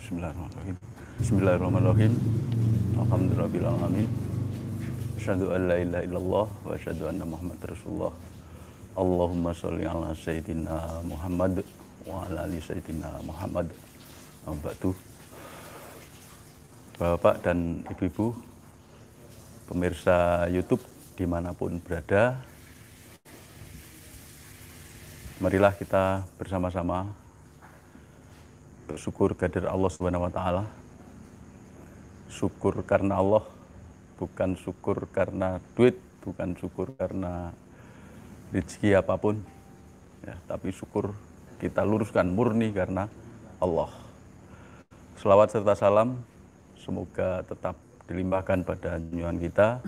Bismillahirrahmanirrahim. Bismillahirrahmanirrahim. Alhamdulillahirabbil alamin. Asyhadu an la ilaha illallah wa asyhadu anna Muhammadar Rasulullah. Allahumma sholli ala sayyidina Muhammad wa ala ali sayyidina Muhammad. Ba'du. Bapak dan Ibu-ibu pemirsa YouTube dimanapun berada, marilah kita bersama-sama bersyukur kehadirat Allah Subhanahu wa taala. Syukur karena Allah, bukan syukur karena duit, bukan syukur karena rezeki apapun. Ya, tapi syukur kita luruskan murni karena Allah. Selawat serta salam semoga tetap dilimpahkan pada junjungan kita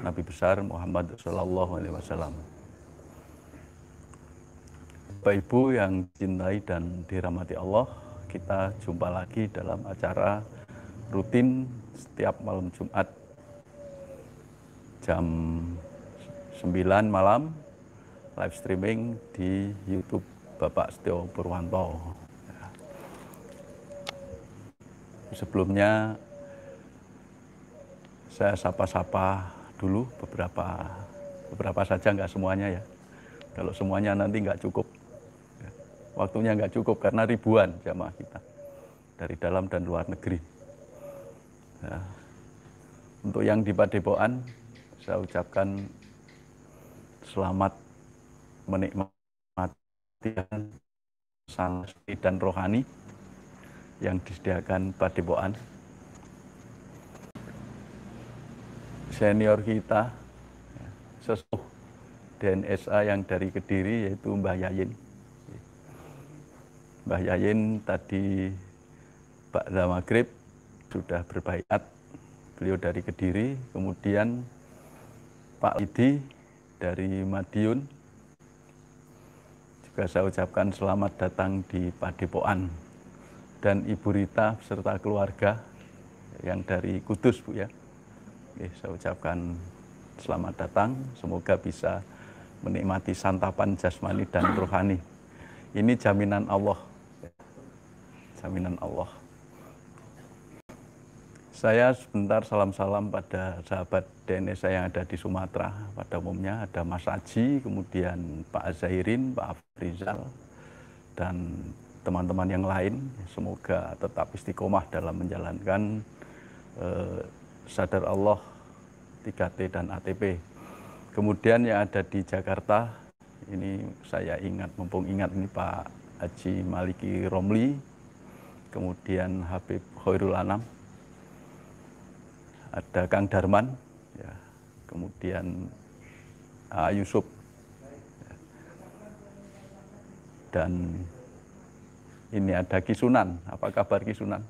Nabi besar Muhammad sallallahu alaihi wasallam. Bapak Ibu yang dicintai dan dirahmati Allah, kita jumpa lagi dalam acara rutin setiap malam Jumat jam 9 malam, live streaming di YouTube Bapak Setio Purwanto. Sebelumnya saya sapa-sapa dulu beberapa saja, nggak semuanya ya. Kalau semuanya nanti nggak cukup. Waktunya nggak cukup karena ribuan jamaah kita dari dalam dan luar negeri. Ya. Untuk yang di Padepokan, saya ucapkan selamat menikmati sanksi dan rohani yang disediakan Padepokan. Senior kita, sesepuh DNSA yang dari Kediri, yaitu Mbah Yayin. Mbah Yayin tadi ba'da maghrib sudah berbaiat, beliau dari Kediri, kemudian Pak Lidi dari Madiun, juga saya ucapkan selamat datang di Padepokan, dan Ibu Rita beserta keluarga yang dari Kudus, Bu ya. Oke, saya ucapkan selamat datang, semoga bisa menikmati santapan jasmani dan rohani. Ini jaminan Allah. Jaminan Allah. Saya sebentar salam-salam pada sahabat DNSA yang ada di Sumatera. Pada umumnya ada Mas Aji, kemudian Pak Azairin, Pak Afrizal, dan teman-teman yang lain. Semoga tetap istiqomah dalam menjalankan Sadar Allah, 3T dan ATP. Kemudian yang ada di Jakarta, ini saya ingat, mumpung ingat ini Pak Haji Maliki Romli, kemudian Habib Khairul Anam, ada Kang Darman, ya, kemudian Yusuf, ya, dan ini ada Kisunan. Apa kabar Kisunan?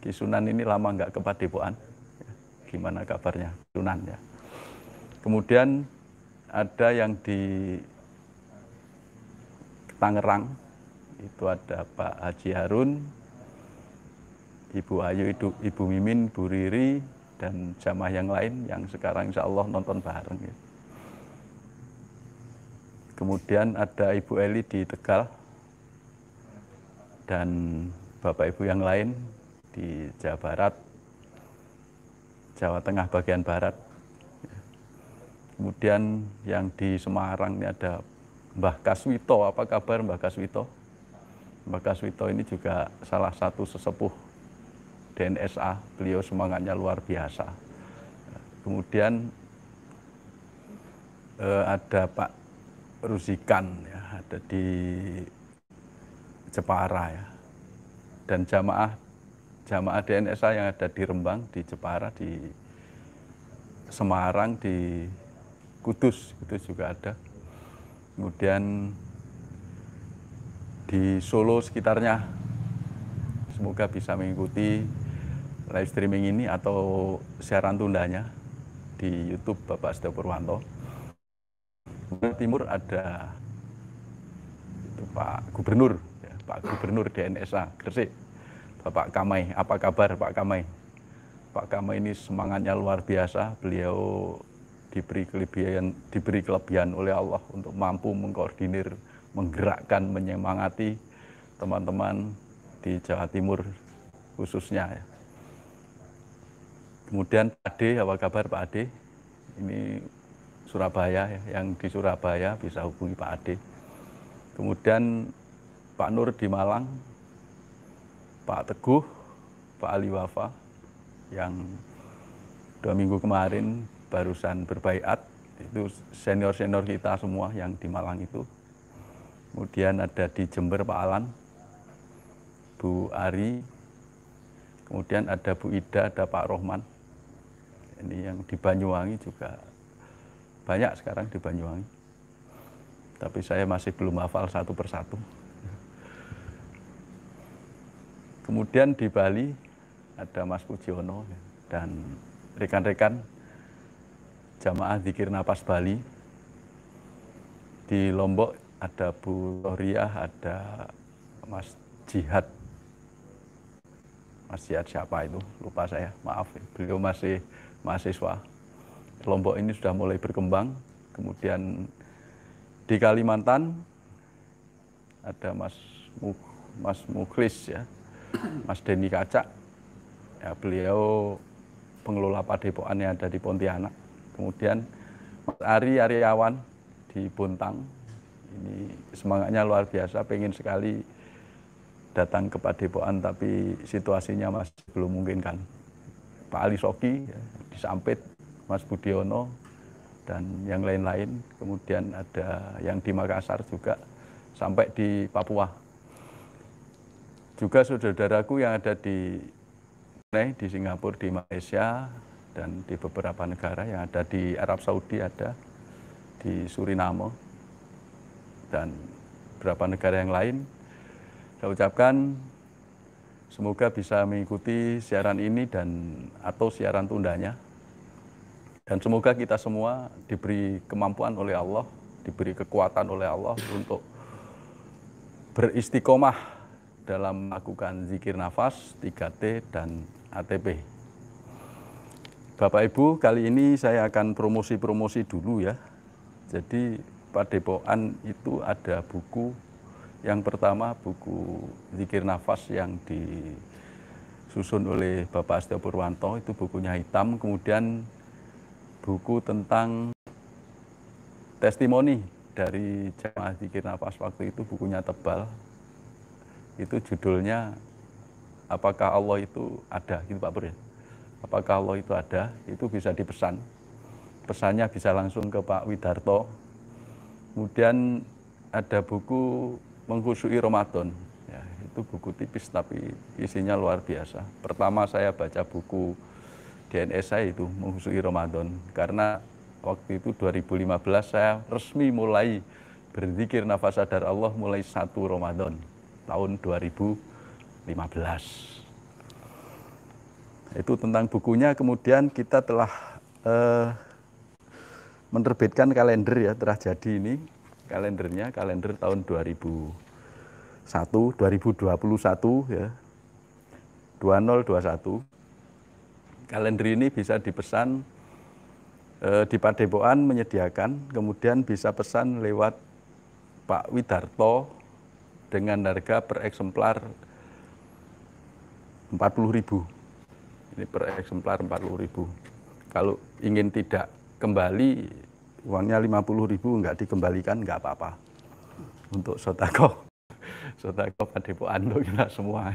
Kisunan ini lama nggak ke Padepokan, ya, gimana kabarnya Kisunan ya? Kemudian ada yang di Tangerang, itu ada Pak Haji Harun, Ibu Ayu, Ibu Mimin, Bu Riri, dan jamaah yang lain yang sekarang insya Allah nonton bareng. Ya. Kemudian ada Ibu Eli di Tegal, dan Bapak Ibu yang lain di Jawa Barat, Jawa Tengah bagian Barat. Kemudian yang di Semarang ini ada Mbah Kaswito. Apa kabar Mbah Kaswito? Mbah Kaswito ini juga salah satu sesepuh DNSA, beliau semangatnya luar biasa. Kemudian ada Pak Ruzikan, ya, ada di Jepara ya. Dan jamaah DNSA yang ada di Rembang, di Jepara, di Semarang, di Kudus juga ada. Kemudian di Solo sekitarnya, semoga bisa mengikuti live streaming ini atau siaran tundanya di YouTube Bapak Setio Purwanto. Di timur ada itu Pak Gubernur, ya, Pak Gubernur DNSA Gresik, Bapak Kamai. Apa kabar Pak Kamai? Pak Kamai ini semangatnya luar biasa. Beliau diberi kelebihan oleh Allah untuk mampu mengkoordinir, menggerakkan, menyemangati teman-teman di Jawa Timur khususnya ya. Kemudian Pak Ade, apa kabar Pak Ade? Ini Surabaya ya, yang di Surabaya bisa hubungi Pak Ade. Kemudian Pak Nur di Malang, Pak Teguh, Pak Ali Wafa yang 2 minggu kemarin barusan berbaiat, itu senior-senior kita semua yang di Malang itu. Kemudian ada di Jember Pak Alan, Bu Ari, kemudian ada Bu Ida, ada Pak Rohman. Ini yang di Banyuwangi juga banyak sekarang di Banyuwangi. Tapi saya masih belum hafal satu persatu. Kemudian di Bali ada Mas Pujiono dan rekan-rekan jamaah Zikir Nafas Bali. Di Lombok ada Bu Toriah, ada Mas Jihad. Mas Jihad siapa itu? Lupa saya, maaf. Beliau masih mahasiswa. Lombok ini sudah mulai berkembang. Kemudian di Kalimantan ada Mas Mukhlis ya, Mas Denny Kacak. Ya, beliau pengelola padepokan yang ada di Pontianak. Kemudian Mas Ari Aryawan di Bontang. Ini semangatnya luar biasa, pengen sekali datang ke padepokan tapi situasinya masih belum memungkinkan. Pak Ali Soki ya, di Sampit, Mas Budiono, dan yang lain-lain. Kemudian ada yang di Makassar juga, sampai di Papua. Juga saudara-saudaraku yang ada di Singapura, di Malaysia, dan di beberapa negara yang ada di Arab Saudi, ada di Suriname, dan beberapa negara yang lain. Saya ucapkan semoga bisa mengikuti siaran ini atau siaran tundanya. Dan semoga kita semua diberi kemampuan oleh Allah, diberi kekuatan oleh Allah untuk beristiqomah dalam melakukan zikir nafas, 3T, dan ATP. Bapak Ibu, kali ini saya akan promosi-promosi dulu ya. Jadi padepokan itu ada buku. Yang pertama buku Zikir Nafas yang disusun oleh Bapak Astio Purwanto, itu bukunya hitam. Kemudian buku tentang testimoni dari jamaah Zikir Nafas waktu itu, bukunya tebal. Itu judulnya Apakah Allah itu ada, gitu Pak Pur ya. Apakah Allah itu ada, itu bisa dipesan. Pesannya bisa langsung ke Pak Widarto. Kemudian ada buku Mengkhusyui Ramadan. Ya, itu buku tipis tapi isinya luar biasa. Pertama saya baca buku DNS saya itu Mengkhusyui Ramadan. Karena waktu itu 2015 saya resmi mulai berzikir nafas sadar Allah mulai 1 Ramadan tahun 2015. Itu tentang bukunya. Kemudian kita telah menerbitkan kalender ya, telah jadi ini kalendernya, kalender tahun 2021 ya, 2021. Kalender ini bisa dipesan di Padepokan menyediakan, kemudian bisa pesan lewat Pak Widarto dengan harga per eksemplar 40.000. Ini per eksemplar 40.000. Kalau ingin tidak kembali, uangnya 50.000 nggak dikembalikan nggak apa-apa. Untuk sodako Padepokan untuk kita semua.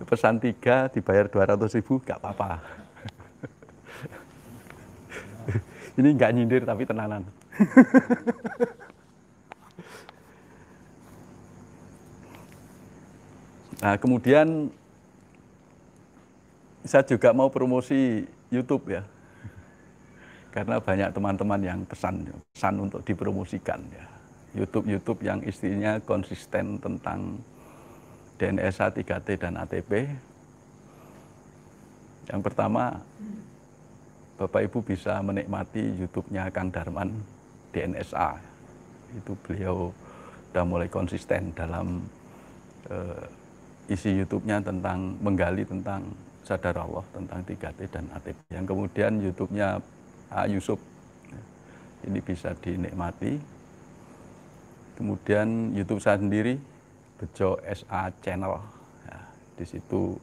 Pesan 3 dibayar 200.000 nggak apa-apa. Ini nggak nyindir tapi tenanan. Nah, kemudian saya juga mau promosi YouTube ya. Karena banyak teman-teman yang pesan untuk dipromosikan ya. YouTube yang istrinya konsisten tentang DNSA, 3T, dan ATP. Yang pertama, Bapak Ibu bisa menikmati YouTube-nya Kang Darman DNSA. Itu beliau sudah mulai konsisten dalam isi YouTube-nya tentang menggali tentang sadar Allah, tentang 3T dan ATP. Yang kemudian YouTube-nya Yusuf, ini bisa dinikmati. Kemudian YouTube saya sendiri, Bejo SA Channel. Ya, Di situ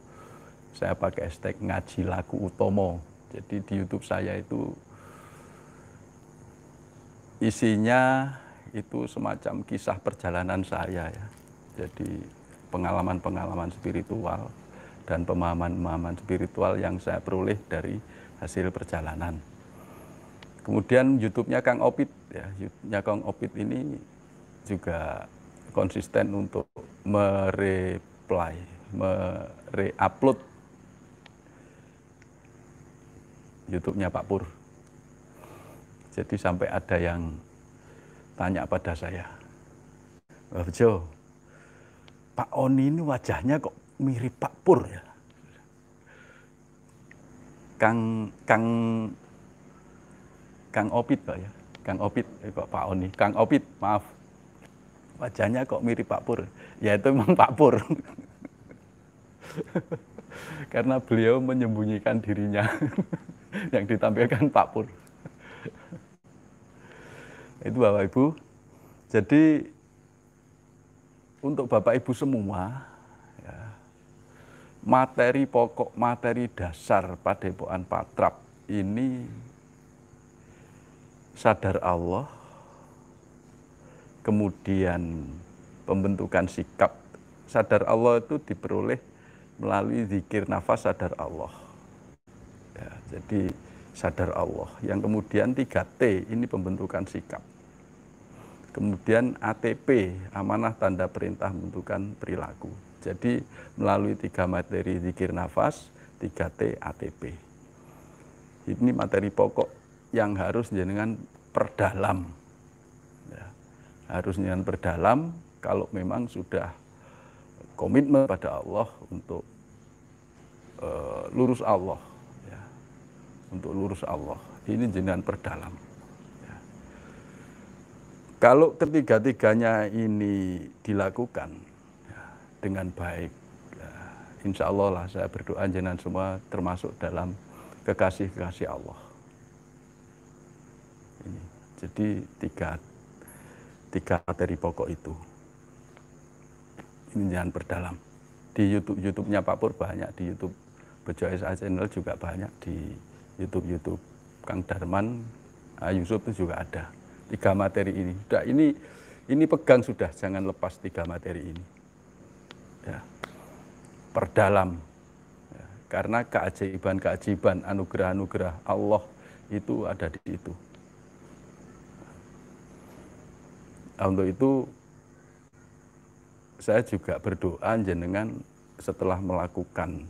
saya pakai hashtag ngaji laku utomo. Jadi di YouTube saya itu isinya itu semacam kisah perjalanan saya ya. Jadi pengalaman-pengalaman spiritual dan pemahaman-pemahaman spiritual yang saya peroleh dari hasil perjalanan. Kemudian YouTube-nya Kang Opit ya, YouTube-nya Kang Opit ini juga konsisten untuk upload YouTube-nya Pak Pur. Jadi sampai ada yang tanya pada saya, Mbah Bejo, Pak Oni ini wajahnya kok mirip Pak Pur ya? Kang Opit Pak ya, Kang Opit kok Pak Oni, Kang Opit maaf, wajahnya kok mirip Pak Pur? Ya itu memang Pak Pur. Karena beliau menyembunyikan dirinya yang ditampilkan Pak Pur. Itu Bapak Ibu. Jadi untuk Bapak Ibu semua, ya, materi pokok, materi dasar Padepokan Patrap ini sadar Allah, kemudian pembentukan sikap. Sadar Allah itu diperoleh melalui zikir nafas sadar Allah. Ya, jadi sadar Allah. Yang kemudian 3T ini pembentukan sikap. Kemudian ATP, amanah tanda perintah pembentukan perilaku. Jadi melalui 3 materi zikir nafas, 3T, ATP. Ini materi pokok yang harus jenengan perdalam. Ya, harus jenengan perdalam kalau memang sudah komitmen pada Allah untuk lurus Allah. Ya, untuk lurus Allah. Ini jenengan perdalam. Kalau ketiga-tiganya ini dilakukan ya, dengan baik, ya, insya Allah lah saya berdoa jenengan semua termasuk dalam kekasih-kekasih Allah. Ini. Jadi tiga materi pokok itu. Ini jangan berdalam. Di YouTube-nya Pak Pur banyak, di YouTube Bejo SA Channel juga banyak, di YouTube Kang Darman, Yusuf itu juga ada. 3 materi ini. Sudah ini pegang sudah, jangan lepas 3 materi ini. Ya. Perdalam. Ya. Karena keajaiban-keajaiban, anugerah-anugerah Allah itu ada di situ. Nah, untuk itu saya juga berdoa jenengan setelah melakukan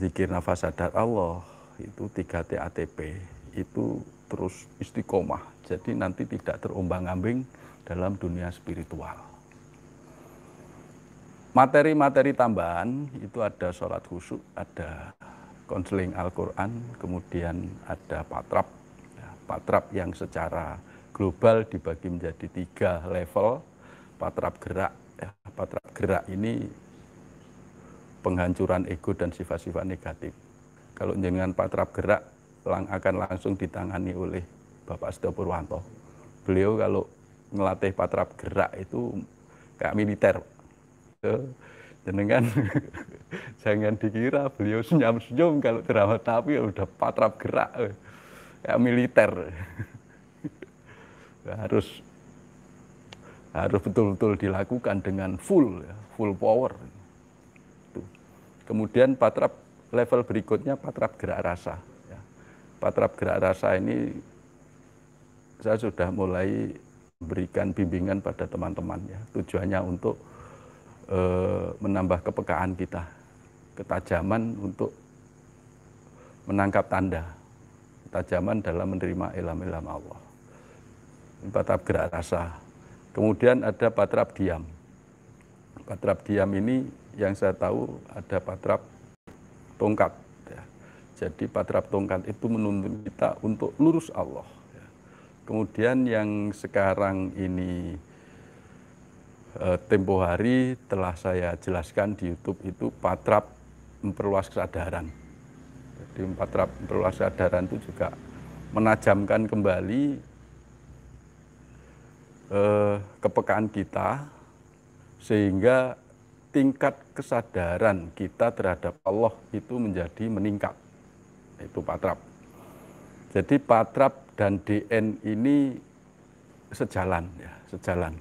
zikir nafas sadar Allah itu 3T ATP itu terus istiqomah. Jadi nanti tidak terombang-ambing dalam dunia spiritual. Materi-materi tambahan itu ada sholat khusyuk, ada konseling Al-Quran, kemudian ada patrap. Ya, patrap yang secara global dibagi menjadi 3 level. Patrap gerak. Ya, patrap gerak ini penghancuran ego dan sifat-sifat negatif. Kalau jenengan patrap gerak akan langsung ditangani oleh Bapak Sedo Purwanto. Beliau kalau ngelatih patrap gerak itu kayak militer. Jenengan jangan dikira beliau senyum-senyum kalau drama tapi udah patrap gerak kayak militer. harus betul-betul dilakukan dengan full power. Kemudian patrap level berikutnya patrap gerak rasa. Patrap gerak rasa ini saya sudah mulai memberikan bimbingan pada teman-teman ya. Tujuannya untuk menambah kepekaan kita, ketajaman untuk menangkap tanda, ketajaman dalam menerima ilham-ilham Allah. Patrap gerak rasa. Kemudian ada patrap diam. Patrap diam ini yang saya tahu ada patrap tongkat. Ya. Jadi patrap tongkat itu menuntun kita untuk lurus Allah. Ya. Kemudian yang sekarang ini tempo hari telah saya jelaskan di YouTube itu patrap memperluas kesadaran. Jadi patrap memperluas kesadaran itu juga menajamkan kembali kepekaan kita sehingga tingkat kesadaran kita terhadap Allah itu menjadi meningkat. Itu patrap. Jadi patrap dan DN ini sejalan, ya, sejalan.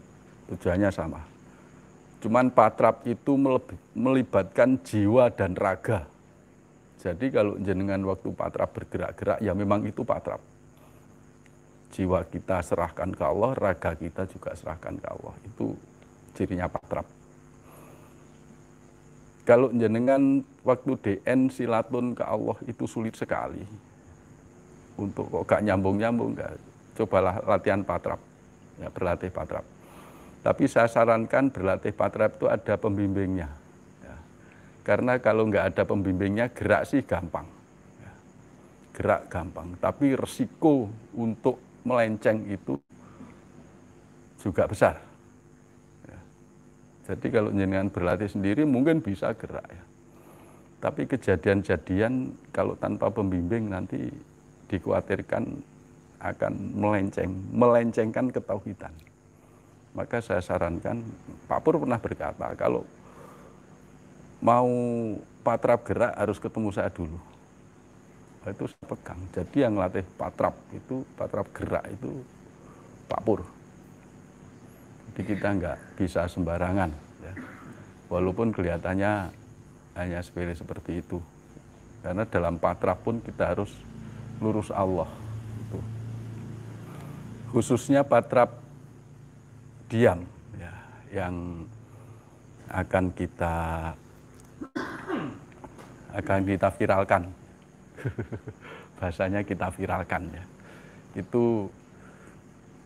Tujuannya sama. Cuman patrap itu melibatkan jiwa dan raga. Jadi kalau jenengan waktu patrap bergerak-gerak, ya memang itu patrap. Jiwa kita serahkan ke Allah, raga kita juga serahkan ke Allah. Itu cirinya patrap. Kalau jenengan waktu DN silatun ke Allah itu sulit sekali. Untuk kok gak nyambung-nyambung, cobalah latihan patrap. Ya, berlatih patrap. Tapi saya sarankan berlatih patrap itu ada pembimbingnya. Ya. Karena kalau nggak ada pembimbingnya, gerak sih gampang. Ya. Gerak gampang, tapi resiko untuk melenceng itu juga besar. Ya. Jadi kalau jenengan berlatih sendiri mungkin bisa gerak. Ya. Tapi kejadian-kejadian kalau tanpa pembimbing nanti dikhawatirkan akan melencengkan ketauhidan. Maka saya sarankan, Pak Pur pernah berkata, kalau mau patrap gerak harus ketemu saya dulu. Itu saya pegang. Jadi yang latih patrap itu, patrap gerak itu Pak Pur. Jadi kita nggak bisa sembarangan. Ya. Walaupun kelihatannya hanya sepele seperti itu. Karena dalam patrap pun kita harus lurus Allah. Itu. Khususnya patrap diam, ya, yang akan kita viralkan. Bahasanya kita viralkan, ya. Itu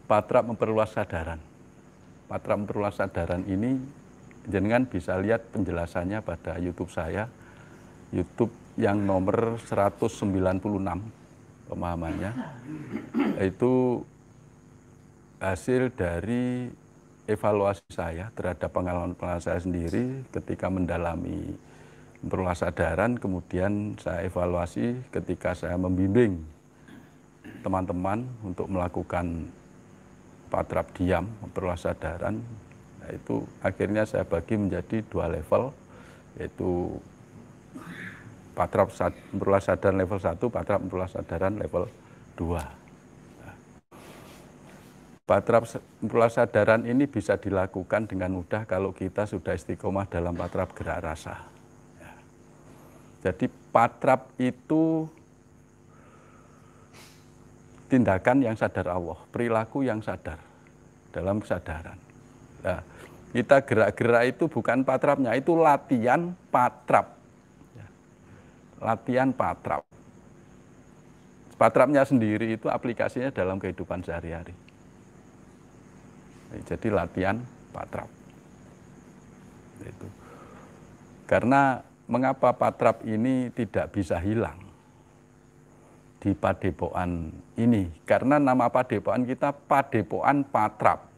patrap memperluas sadaran. Patrap memperluas sadaran ini jenengan bisa lihat penjelasannya pada YouTube saya, YouTube yang nomor 196 pemahamannya. Itu hasil dari evaluasi saya terhadap pengalaman saya sendiri ketika mendalami memperluas sadaran, kemudian saya evaluasi ketika saya membimbing teman-teman untuk melakukan patrap diam, memperluas sadaran. Nah, itu akhirnya saya bagi menjadi 2 level, yaitu patrap memperluas sadaran level 1, patrap memperluas sadaran level 2. Patrap memperluas sadaran ini bisa dilakukan dengan mudah kalau kita sudah istiqomah dalam patrap gerak rasa. Ya. Jadi patrap itu tindakan yang sadar Allah, perilaku yang sadar dalam kesadaran. Nah, kita gerak-gerak itu bukan patrapnya, itu latihan patrap. Ya. Latihan patrap. Patrapnya sendiri itu aplikasinya dalam kehidupan sehari-hari. Jadi latihan patrap. Itu. Karena mengapa patrap ini tidak bisa hilang di padepokan ini? Karena nama padepokan kita Padepokan Patrap.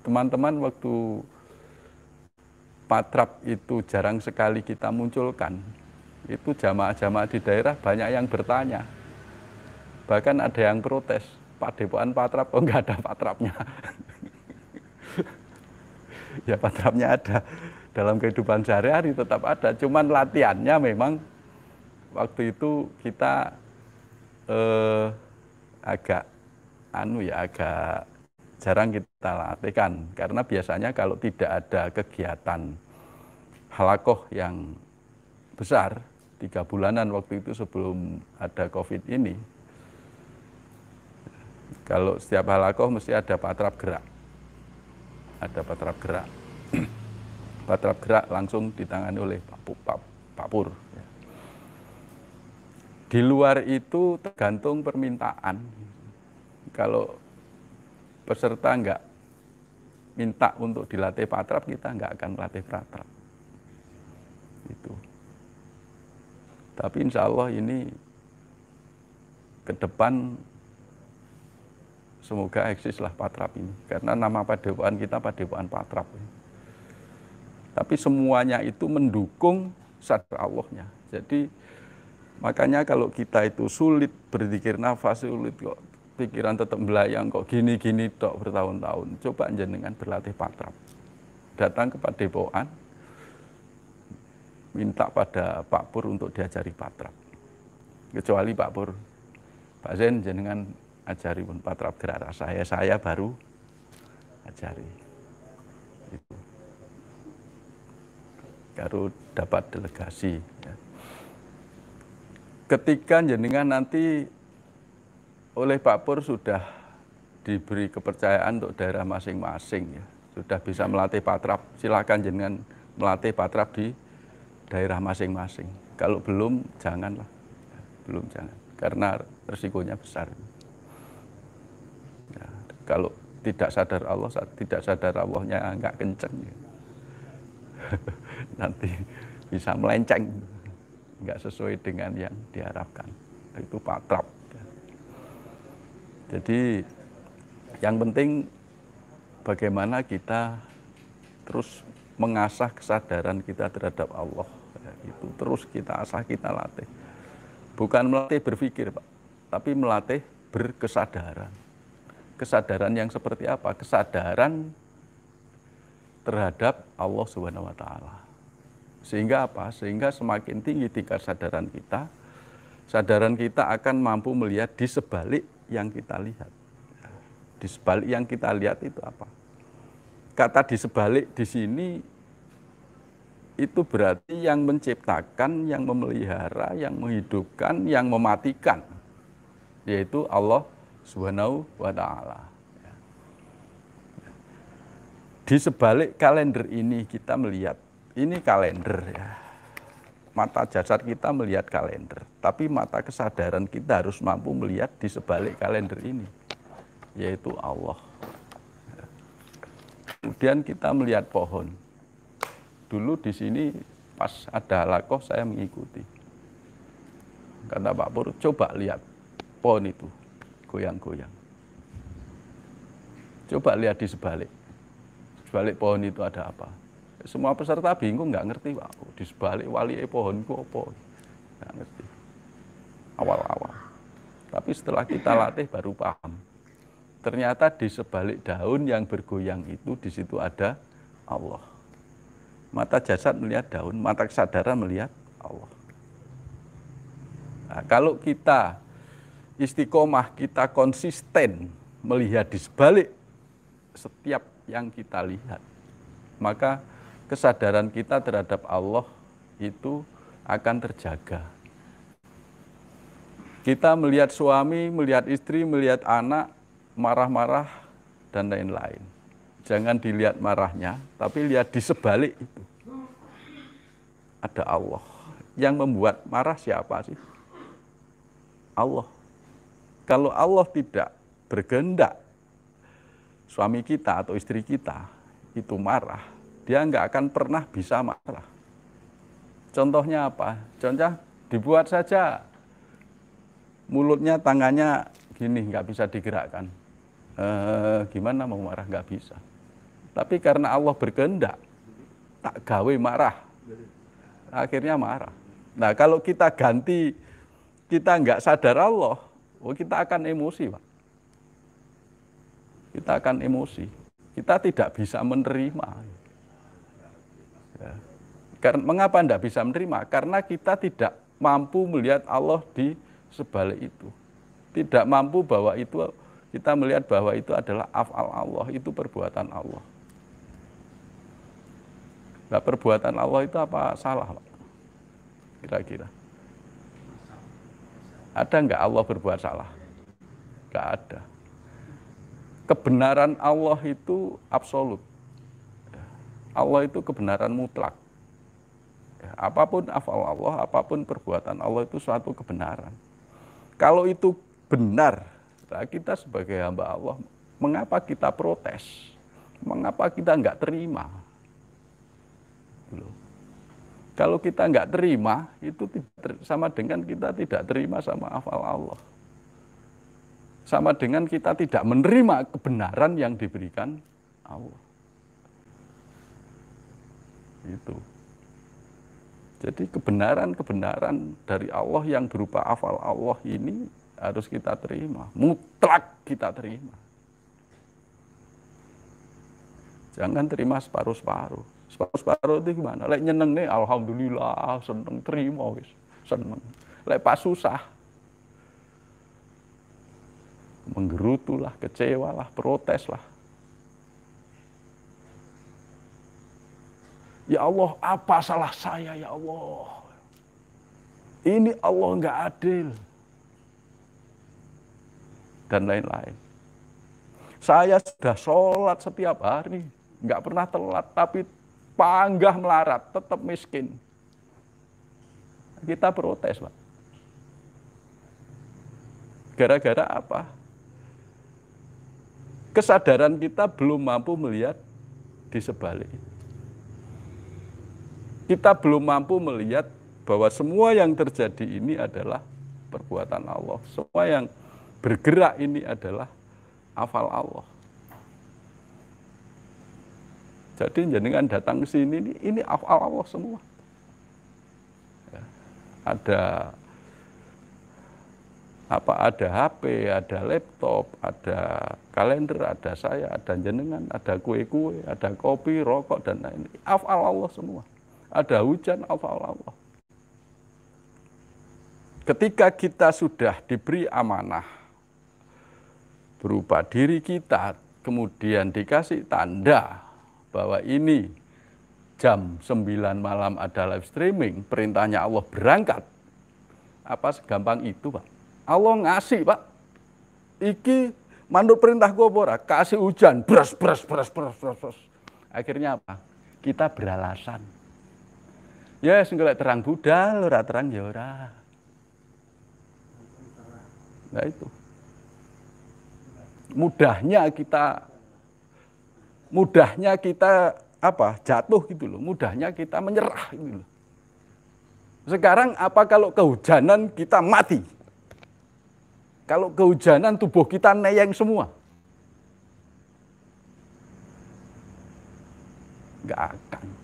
Teman-teman, waktu patrap itu jarang sekali kita munculkan, itu jamaah-jamaah di daerah banyak yang bertanya. Bahkan ada yang protes. Padepokan patrap, oh enggak ada patrapnya. Ya patrapnya ada. Dalam kehidupan sehari-hari tetap ada. Cuman latihannya memang waktu itu kita agak jarang kita latihkan. Karena biasanya kalau tidak ada kegiatan halakoh yang besar, 3 bulanan waktu itu sebelum ada COVID ini, kalau setiap halakoh mesti ada patrap gerak. Ada patrap gerak. Patrap gerak langsung ditangani oleh Pak Pur. Di luar itu tergantung permintaan. Kalau peserta enggak minta untuk dilatih patrap, kita enggak akan melatih patrap. Itu. Tapi insya Allah ini ke depan semoga eksislah patrap ini. Karena nama padepokan kita Padepokan Patrap. Tapi semuanya itu mendukung sadar Allahnya. Jadi makanya kalau kita itu sulit berzikir nafas, sulit kok pikiran tetap melayang, kok gini-gini tok bertahun-tahun. Coba jenengan berlatih patrap. datang ke Padepokan, minta pada Pak Pur untuk diajari patrap. Kecuali Pak Pur, Pak Zain jenengan ajari pun patrap gerak saya baru ajari. Itu. Baru dapat delegasi. Ya. Ketika jenengan nanti oleh Pak Pur sudah diberi kepercayaan untuk daerah masing-masing, ya, sudah bisa melatih patrap, silakan jenengan melatih patrap di daerah masing-masing. Kalau belum, janganlah, ya, belum jangan, karena resikonya besar. Ya, kalau tidak sadar Allahnya nggak kenceng, ya. Nanti bisa melenceng, nggak sesuai dengan yang diharapkan. Itu patrap. Jadi yang penting bagaimana kita terus mengasah kesadaran kita terhadap Allah. Itu terus kita asah, kita latih. Bukan melatih berpikir, Pak, tapi melatih berkesadaran. Kesadaran yang seperti apa? Kesadaran terhadap Allah Subhanahu wa taala. Sehingga apa? Sehingga semakin tinggi tingkat kesadaran kita akan mampu melihat di sebalik yang kita lihat. Di sebalik yang kita lihat itu apa? Kata di sebalik di sini itu berarti yang menciptakan, yang memelihara, yang menghidupkan, yang mematikan, yaitu Allah Subhanahu wa taala. Di sebalik kalender ini kita melihat, ini kalender ya. Mata jasad kita melihat kalender, tapi mata kesadaran kita harus mampu melihat di sebalik kalender ini, yaitu Allah. Kemudian kita melihat pohon. Dulu di sini pas ada lakoh saya mengikuti. Kata Pak Pur, coba lihat pohon itu goyang-goyang. Coba lihat di sebalik. Sebalik pohon itu ada apa? Semua peserta bingung, nggak ngerti, Pak. Di sebalik wali pohon itu apa? Nggak ngerti. Awal-awal. Tapi setelah kita latih baru paham. Ternyata di sebalik daun yang bergoyang itu, di situ ada Allah. Mata jasad melihat daun, mata kesadaran melihat Allah. Nah, kalau kita istiqomah, kita konsisten melihat di sebalik setiap yang kita lihat, maka kesadaran kita terhadap Allah itu akan terjaga. Kita melihat suami, melihat istri, melihat anak, marah-marah, dan lain-lain. Jangan dilihat marahnya, tapi lihat di sebalik itu. Ada Allah. Yang membuat marah siapa sih? Allah. Kalau Allah tidak berkehendak, suami kita atau istri kita itu marah, dia nggak akan pernah bisa marah. Contohnya apa? Contoh dibuat saja mulutnya, tangannya gini, nggak bisa digerakkan. Gimana mau marah? Nggak bisa. Tapi karena Allah berkehendak, tak gawe marah, akhirnya marah. Nah, kalau kita ganti, kita nggak sadar Allah, kita akan emosi, Pak. Kita akan emosi, kita tidak bisa menerima. Ya. Karena, mengapa tidak bisa menerima? Karena kita tidak mampu melihat Allah di sebalik itu. Tidak mampu bahwa itu, kita melihat bahwa itu adalah af'al Allah, itu perbuatan Allah. Nah, perbuatan Allah itu apa salah, Pak? Kira-kira. Ada nggak Allah berbuat salah? Nggak ada. Kebenaran Allah itu absolut. Allah itu kebenaran mutlak. Apapun afal Allah, apapun perbuatan Allah itu suatu kebenaran. Kalau itu benar, kita sebagai hamba Allah, mengapa kita protes? Mengapa kita nggak terima? Kalau kita nggak terima, itu sama dengan kita tidak terima sama afal Allah. Sama dengan kita tidak menerima kebenaran yang diberikan Allah. Itu. Jadi kebenaran-kebenaran dari Allah yang berupa afal Allah ini harus kita terima. Mutlak kita terima. Jangan terima separuh-separuh. Separuh-separuh itu gimana? Lek nyeneng nih, alhamdulillah, seneng terima wis, seneng. Lek pas susah, menggerutulah, kecewalah, proteslah. Ya Allah, apa salah saya ya Allah? Ini Allah nggak adil. Dan lain-lain. Saya sudah sholat setiap hari, nggak pernah telat, tapi panggah melarat, tetap miskin. Kita protes, Pak. Gara-gara apa? Kesadaran kita belum mampu melihat di sebalik. Kita belum mampu melihat bahwa semua yang terjadi ini adalah perbuatan Allah. Semua yang bergerak ini adalah afal Allah. Jadi jenengan datang ke sini, ini afal Allah semua. Ya, ada HP, ada laptop, ada kalender, ada saya, ada jenengan, ada kue-kue, ada kopi, rokok, dan lain-lain. Afal Allah semua. Ada hujan, afal Allah. Ketika kita sudah diberi amanah berupa diri kita, kemudian dikasih tanda bahwa ini jam 9 malam ada live streaming, perintahnya Allah berangkat. Apa segampang itu, Pak? Allah ngasih, Pak. Iki manut perintah gue, kasih hujan, beras. Akhirnya apa? Kita beralasan. Ya, senggelek terang budal, ora terang ya ora. Nah itu. Mudahnya kita jatuh gitu loh. Mudahnya kita menyerah gitu loh. Sekarang apa kalau kehujanan kita mati? Kalau kehujanan tubuh kita neyeng semua? Enggak akan.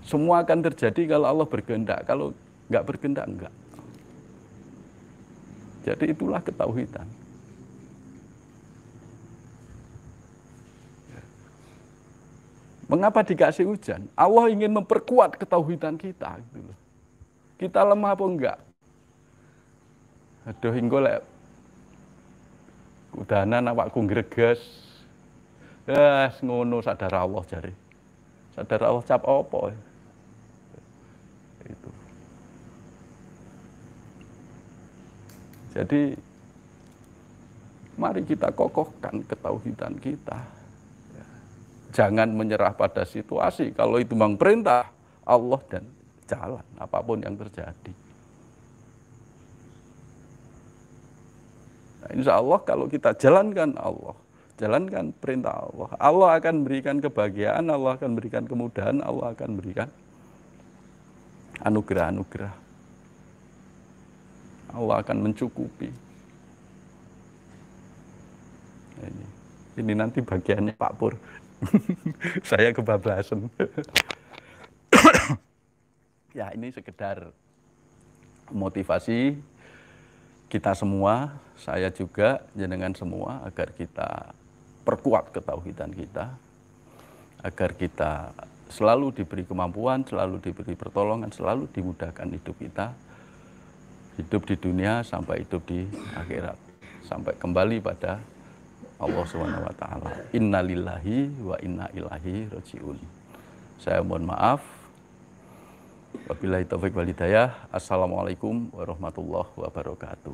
Semua akan terjadi kalau Allah berkehendak. Kalau enggak berkehendak, enggak. Jadi itulah ketauhidan. Mengapa dikasih hujan? Allah ingin memperkuat ketauhidan kita. Gitu loh. Kita lemah apa enggak? Aduh, engko lek kudanan awakku greges. Ngono sadar Allah jare. Sadar Allah cap apa? Itu. Jadi mari kita kokohkan ketauhidan kita. Jangan menyerah pada situasi. Kalau itu memang perintah Allah dan jalan apapun yang terjadi. Nah, insya Allah kalau kita jalankan Allah, jalankan perintah Allah, Allah akan berikan kebahagiaan, Allah akan berikan kemudahan, Allah akan berikan anugerah-anugerah. Allah akan mencukupi. Ini nanti bagiannya Pak Pur. Saya kebablasan. Ya, ini sekedar motivasi kita semua, saya juga, jenengan semua, agar kita perkuat ketauhidan kita, agar kita selalu diberi kemampuan, selalu diberi pertolongan, selalu dimudahkan hidup kita, hidup di dunia sampai hidup di akhirat, sampai kembali pada Allah SWT. Innalillahi wa inna ilaihi raji'un. Saya mohon maaf. Wabillahi taufiq wal hidayah. Assalamualaikum warahmatullahi wabarakatuh.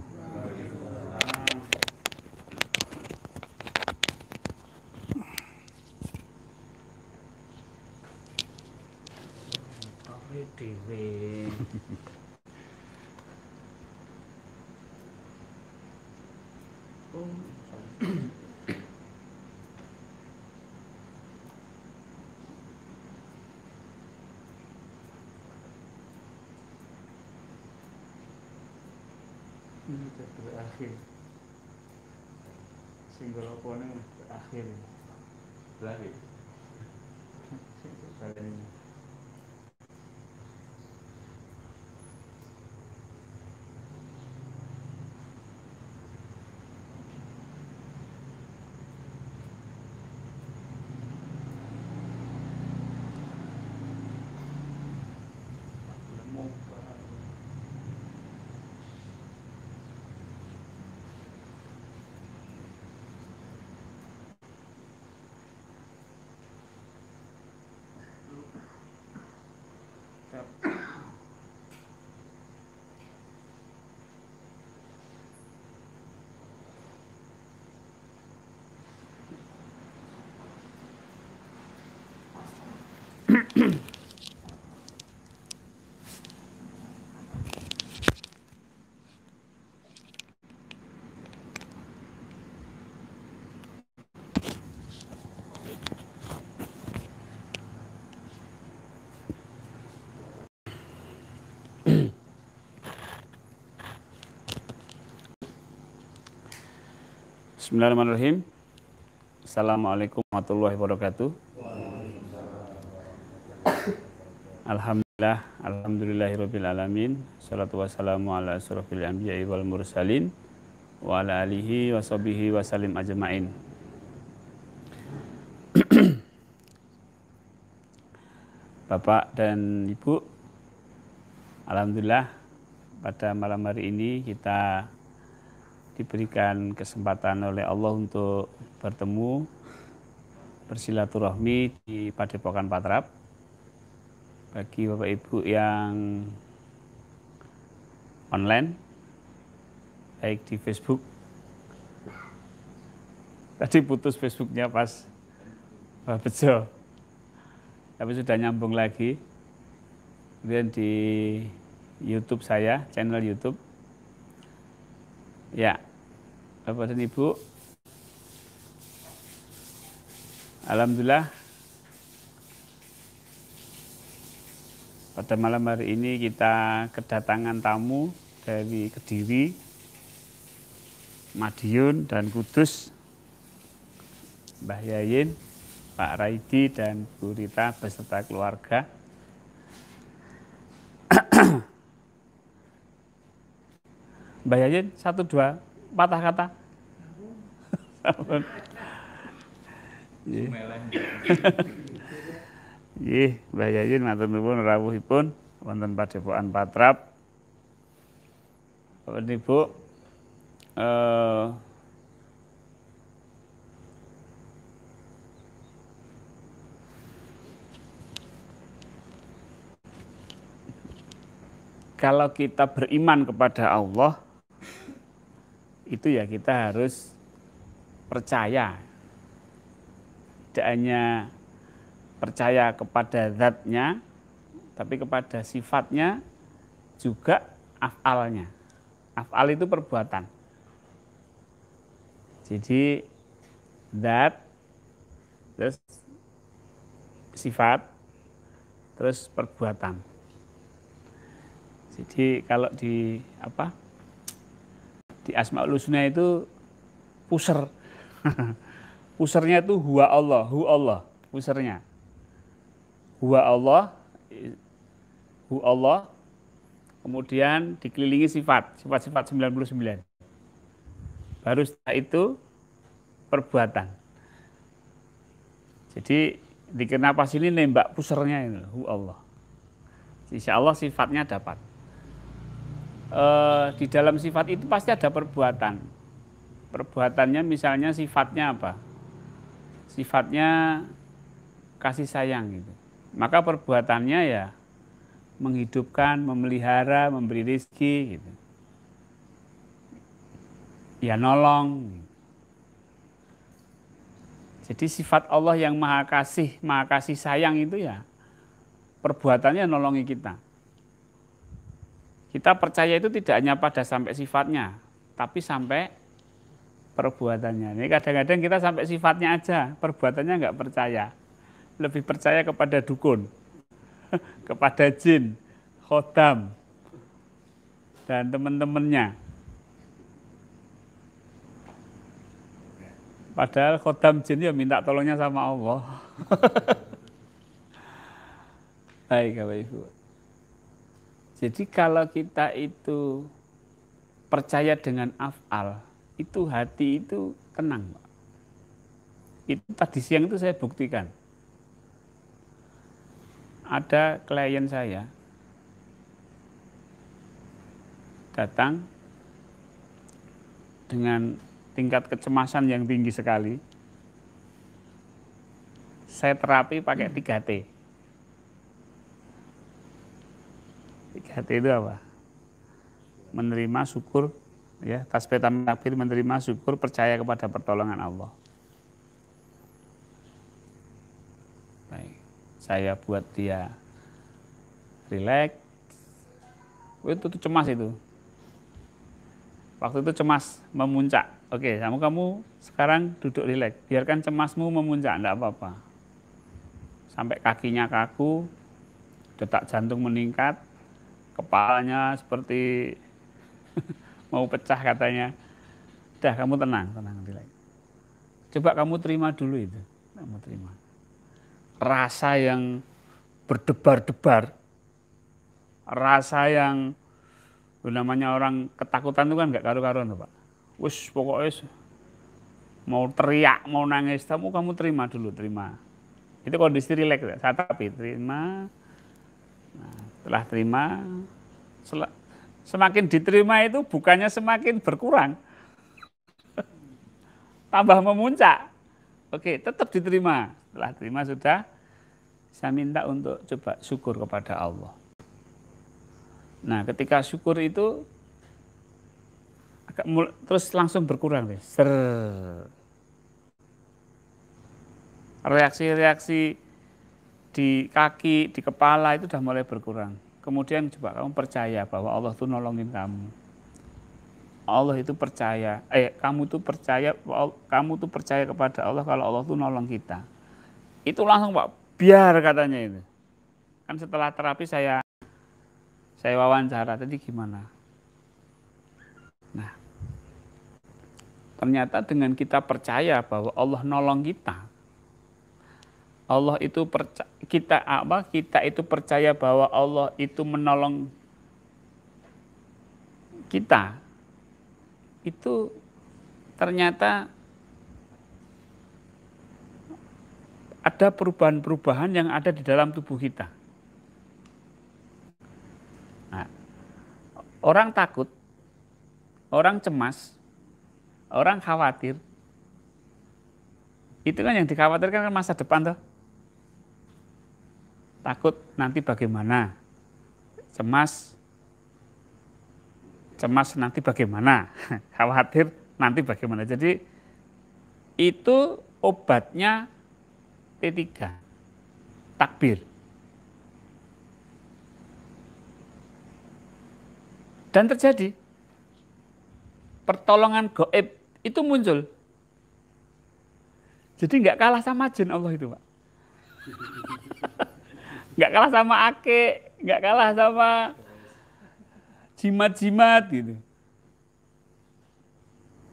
Ini terakhir. Single opone terakhir. Terakhir. Bismillahirrahmanirrahim. Assalamualaikum warahmatullahi wabarakatuh. Alhamdulillah, alhamdulillahirabbil alamin. Shalatu wassalamu ala asyrofil anbiya'i wal mursalin wa ala alihi wa sahbihi wa salim ajmain. Bapak dan Ibu, alhamdulillah pada malam hari ini kita diberikan kesempatan oleh Allah untuk bertemu bersilaturahmi di Padepokan Patrap. Bagi Bapak Ibu yang online, baik di Facebook, tadi putus Facebooknya pas Pak Bejo, tapi sudah nyambung lagi. Kemudian di YouTube saya, channel YouTube. Ya, Bapak dan Ibu, alhamdulillah pada malam hari ini kita kedatangan tamu dari Kediri, Madiun, dan Kudus, Mbah Yayin, Pak Raidi, dan Bu Rita beserta keluarga. Mbah Yayin, 1, 2 patah kata. Nggih, Mbah Yayin matur nuwun rawuhipun wonten Padepokan Patrap. Bapak Ibu, kalau kita beriman kepada Allah, itu ya kita harus percaya. Tidak hanya percaya kepada zatnya, tapi kepada sifatnya, juga af'alnya. Af'al itu perbuatan. Jadi zat, terus sifat, terus perbuatan. Jadi kalau di di Asmaul Husna itu puser. Pusernya itu huwa Allah, hu Allah, pusernya. Huwa Allah, hu Allah, kemudian dikelilingi sifat-sifat 99. Baru setelah itu perbuatan. Jadi di napas ini nembak pusernya ini, hu Allah. Insya Allah sifatnya dapat. Di dalam sifat itu pasti ada perbuatan. Perbuatannya misalnya sifatnya apa? Sifatnya kasih sayang gitu. Maka perbuatannya ya menghidupkan, memelihara, memberi rezeki gitu. Ya nolong. Jadi sifat Allah yang maha kasih sayang itu ya perbuatannya nolongi kita. Kita percaya itu tidak hanya pada sampai sifatnya, tapi sampai perbuatannya. Ini kadang-kadang kita sampai sifatnya aja, perbuatannya nggak percaya. Lebih percaya kepada dukun, kepada jin, khodam, dan teman-temannya. Padahal khodam jin ya minta tolongnya sama Allah. Baik, Bapak Ibu. Jadi kalau kita itu percaya dengan af'al, itu hati itu tenang, Pak. Itu tadi siang itu saya buktikan. Ada klien saya datang dengan tingkat kecemasan yang tinggi sekali. Saya terapi pakai 3T. 3T itu apa? Menerima, syukur, ya, tasbih takbir, menerima, syukur, percaya kepada pertolongan Allah. Baik. saya buat dia rileks. Itu tuh cemas itu. Waktu itu cemas memuncak. Oke, kamu sekarang duduk rileks. Biarkan cemasmu memuncak, enggak apa-apa. Sampai kakinya kaku, detak jantung meningkat, kepalanya seperti mau pecah katanya. Udah, kamu tenang, rileks. Coba kamu terima dulu itu. Kamu terima. Rasa yang berdebar-debar, rasa yang namanya orang ketakutan itu kan nggak karu-karuan, Pak. Wus pokoknya mau teriak, mau nangis, kamu terima dulu, terima. Itu kondisi rileks, saya tapi terima. Nah, setelah terima, semakin diterima itu bukannya semakin berkurang, tambah memuncak. Oke, tetap diterima. Setelah terima sudah, saya minta untuk coba syukur kepada Allah. Nah, ketika syukur itu terus langsung berkurang deh. Reaksi-reaksi di kaki, di kepala itu sudah mulai berkurang. Kemudian coba kamu percaya bahwa Allah itu nolongin kamu. Allah itu percaya, kamu tuh percaya kepada Allah kalau Allah tuh nolong kita. Itu langsung Pak, biar katanya itu. Kan setelah terapi saya wawancara tadi gimana. Nah, ternyata dengan kita percaya bahwa Allah nolong kita, Allah itu kita itu percaya bahwa Allah itu menolong kita, itu ternyata ada perubahan-perubahan yang ada di dalam tubuh kita. Nah, orang takut, orang cemas, orang khawatir, itu kan yang dikhawatirkan kan masa depan tuh. Takut nanti bagaimana, cemas nanti bagaimana, khawatir nanti bagaimana. Jadi itu obatnya P3, takbir. Dan terjadi pertolongan gaib itu muncul. Jadi nggak kalah sama jin Allah itu, Pak. Nggak kalah sama ake, nggak kalah sama jimat-jimat gitu.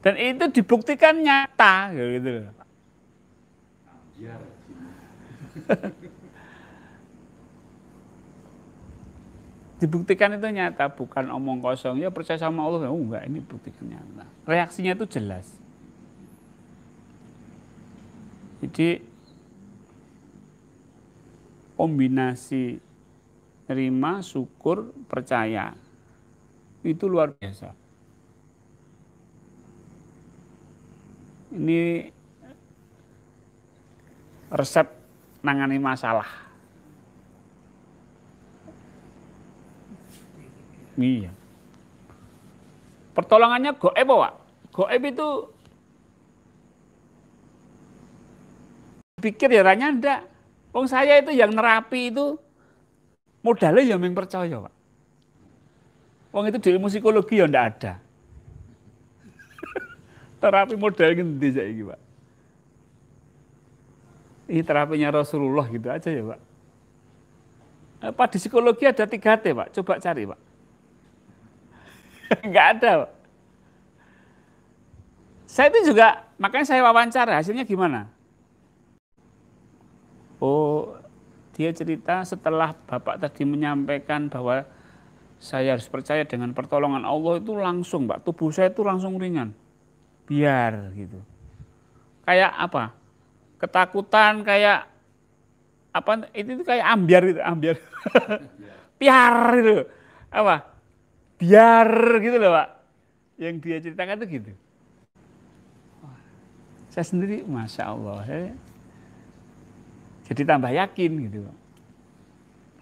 Dan itu dibuktikan nyata gitu. Dibuktikan itu nyata, bukan omong kosong. Ya percaya sama Allah, oh enggak, ini buktikan nyata. Reaksinya itu jelas. Jadi kombinasi terima, syukur, percaya itu luar biasa. Ini resep nangani masalah. Iya. Pertolongannya gaib, Pak. Gaib itu pikir ya ranya ndak. Wong saya itu yang nerapi itu modalnya yang percaya, Pak. Wong itu di ilmu psikologi ya ndak ada. Terapi modal ngendi saiki, Pak? Ini terapinya Rasulullah gitu aja ya, Pak. Apa di psikologi ada 3T, Pak? Coba cari, Pak. Enggak ada, Pak. Saya itu juga, makanya saya wawancara, hasilnya gimana? Oh, dia cerita setelah Bapak tadi menyampaikan bahwa saya harus percaya dengan pertolongan Allah itu langsung, Pak, tubuh saya itu langsung ringan. Biar gitu. Kayak apa? Ketakutan kayak apa? Itu kayak ambiar gitu, ambiar. Biar itu. Apa? Biar gitu loh, Pak. Yang dia ceritakan itu gitu. Saya sendiri, Masya Allah, saya jadi tambah yakin gitu.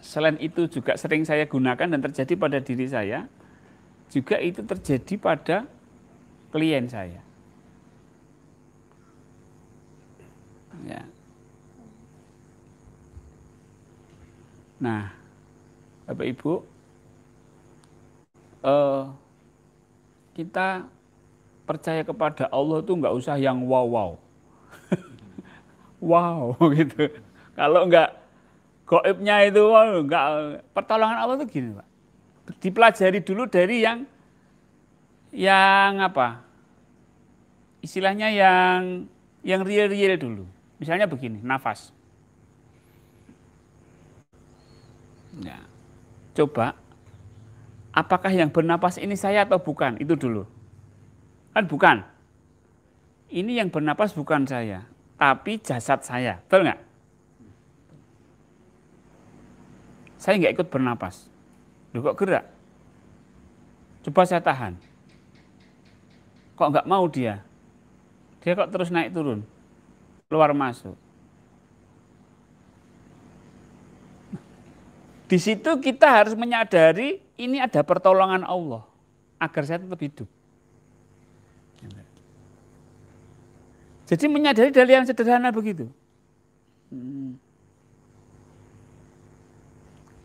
Selain itu juga sering saya gunakan dan terjadi pada diri saya, juga itu terjadi pada klien saya. Ya. Nah, Bapak Ibu, kita percaya kepada Allah tuh nggak usah yang wow gitu. Kalau nggak gaibnya itu nggak, pertolongan Allah tuh gini Pak. Dipelajari dulu dari yang apa? Istilahnya yang real dulu. Misalnya begini, nafas. Ya. Coba, apakah yang bernapas ini saya atau bukan? Itu dulu. Kan bukan. Ini yang bernapas bukan saya, tapi jasad saya. Betul nggak? Saya nggak ikut bernapas. Loh, kok gerak? Coba saya tahan. Kok nggak mau dia? Dia kok terus naik turun, keluar masuk. Di situ kita harus menyadari ini ada pertolongan Allah agar saya tetap hidup. Jadi menyadari dari yang sederhana begitu.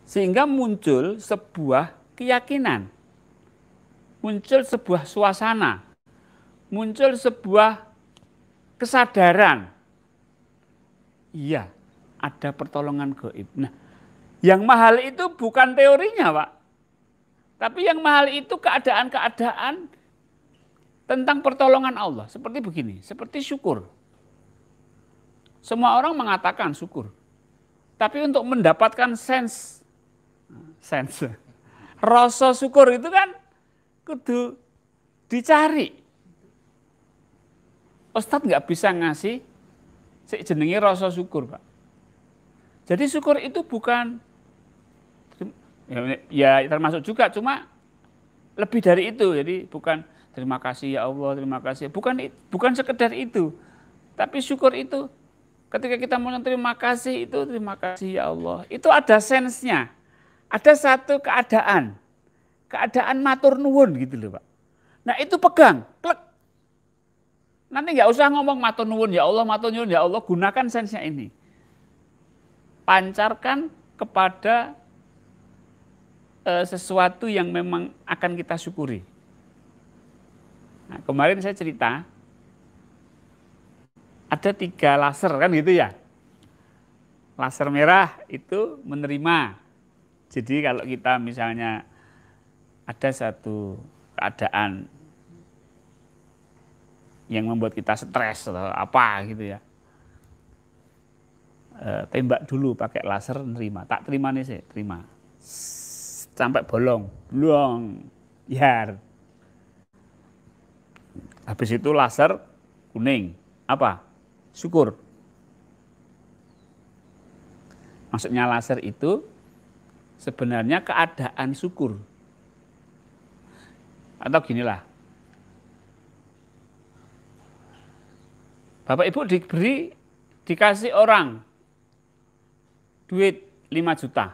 Sehingga muncul sebuah keyakinan, muncul sebuah suasana, muncul sebuah kesadaran. Iya, ada pertolongan gaib. Nah, yang mahal itu bukan teorinya, Pak. Tapi yang mahal itu keadaan-keadaan tentang pertolongan Allah. Seperti begini, seperti syukur. Semua orang mengatakan syukur. Tapi untuk mendapatkan sense, rasa syukur itu kan kudu dicari. Ustadz nggak bisa ngasih jenenge rasa syukur, Pak. Jadi syukur itu bukan, ya termasuk juga, cuma lebih dari itu. Jadi bukan terima kasih ya Allah, terima kasih. Bukan sekedar itu. Tapi syukur itu ketika kita mau terima kasih itu, terima kasih ya Allah. Itu ada sensenya. Ada satu keadaan matur nuwun gitu loh, Pak. Nah itu pegang, klek. Nanti nggak usah ngomong matur nuwun ya Allah, matur nuwun ya Allah. Gunakan sensenya ini. Pancarkan kepada sesuatu yang memang akan kita syukuri. Nah, kemarin saya cerita, ada 3 laser kan gitu ya. Laser merah itu menerima. Jadi kalau kita misalnya ada satu keadaan yang membuat kita stres atau apa gitu ya, tembak dulu pakai laser, nerima. Tak terima nih sih, terima. Sampai bolong, yar. Habis itu laser kuning, apa? Syukur. Maksudnya laser itu sebenarnya keadaan syukur. Atau ginilah, Bapak Ibu dikasih orang duit 5 juta.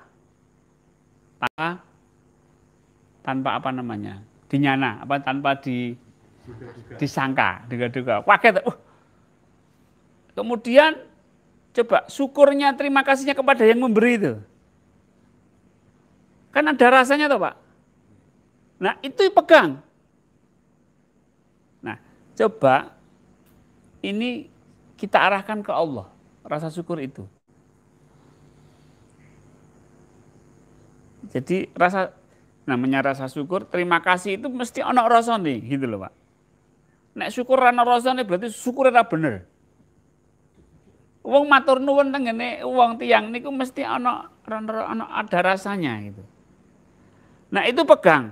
Tanpa apa namanya? Dinyana, tanpa disangka, duga-duga. Kaget. Kemudian coba syukurnya, terima kasihnya kepada yang memberi itu. Kan ada rasanya toh, Pak. Nah, itu pegang. Nah, coba ini kita arahkan ke Allah, rasa syukur itu. Jadi namanya rasa syukur, terima kasih itu mesti ono rasane gitu loh, Pak. Nek syukur ana rasane berarti syukur ora bener. Wong matur nuwun tengene wong tiyang niku mesti ana ada rasanya gitu. Nah, itu pegang.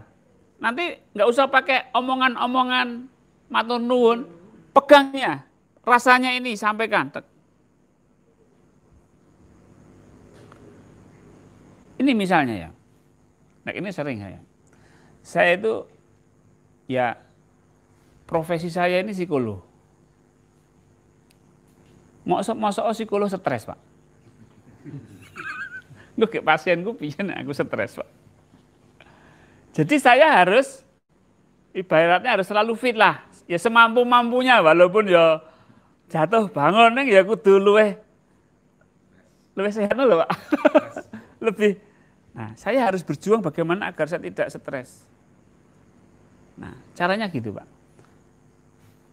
Nanti nggak usah pakai omongan-omongan matur nuwun, pegangnya. Rasanya ini sampaikan. Ini misalnya ya. Nah, ini sering saya. Saya itu ya profesi saya ini psikolog. Mosok psikolog stres, Pak. Gue ke pasienku pisan aku stres, Pak. Jadi saya harus ibaratnya harus selalu fit lah. Ya semampu-mampunya walaupun ya jatuh bangun ya kudu luweh sehat lho, Pak. lebih. Nah, saya harus berjuang bagaimana agar saya tidak stres. Nah, caranya gitu, Pak.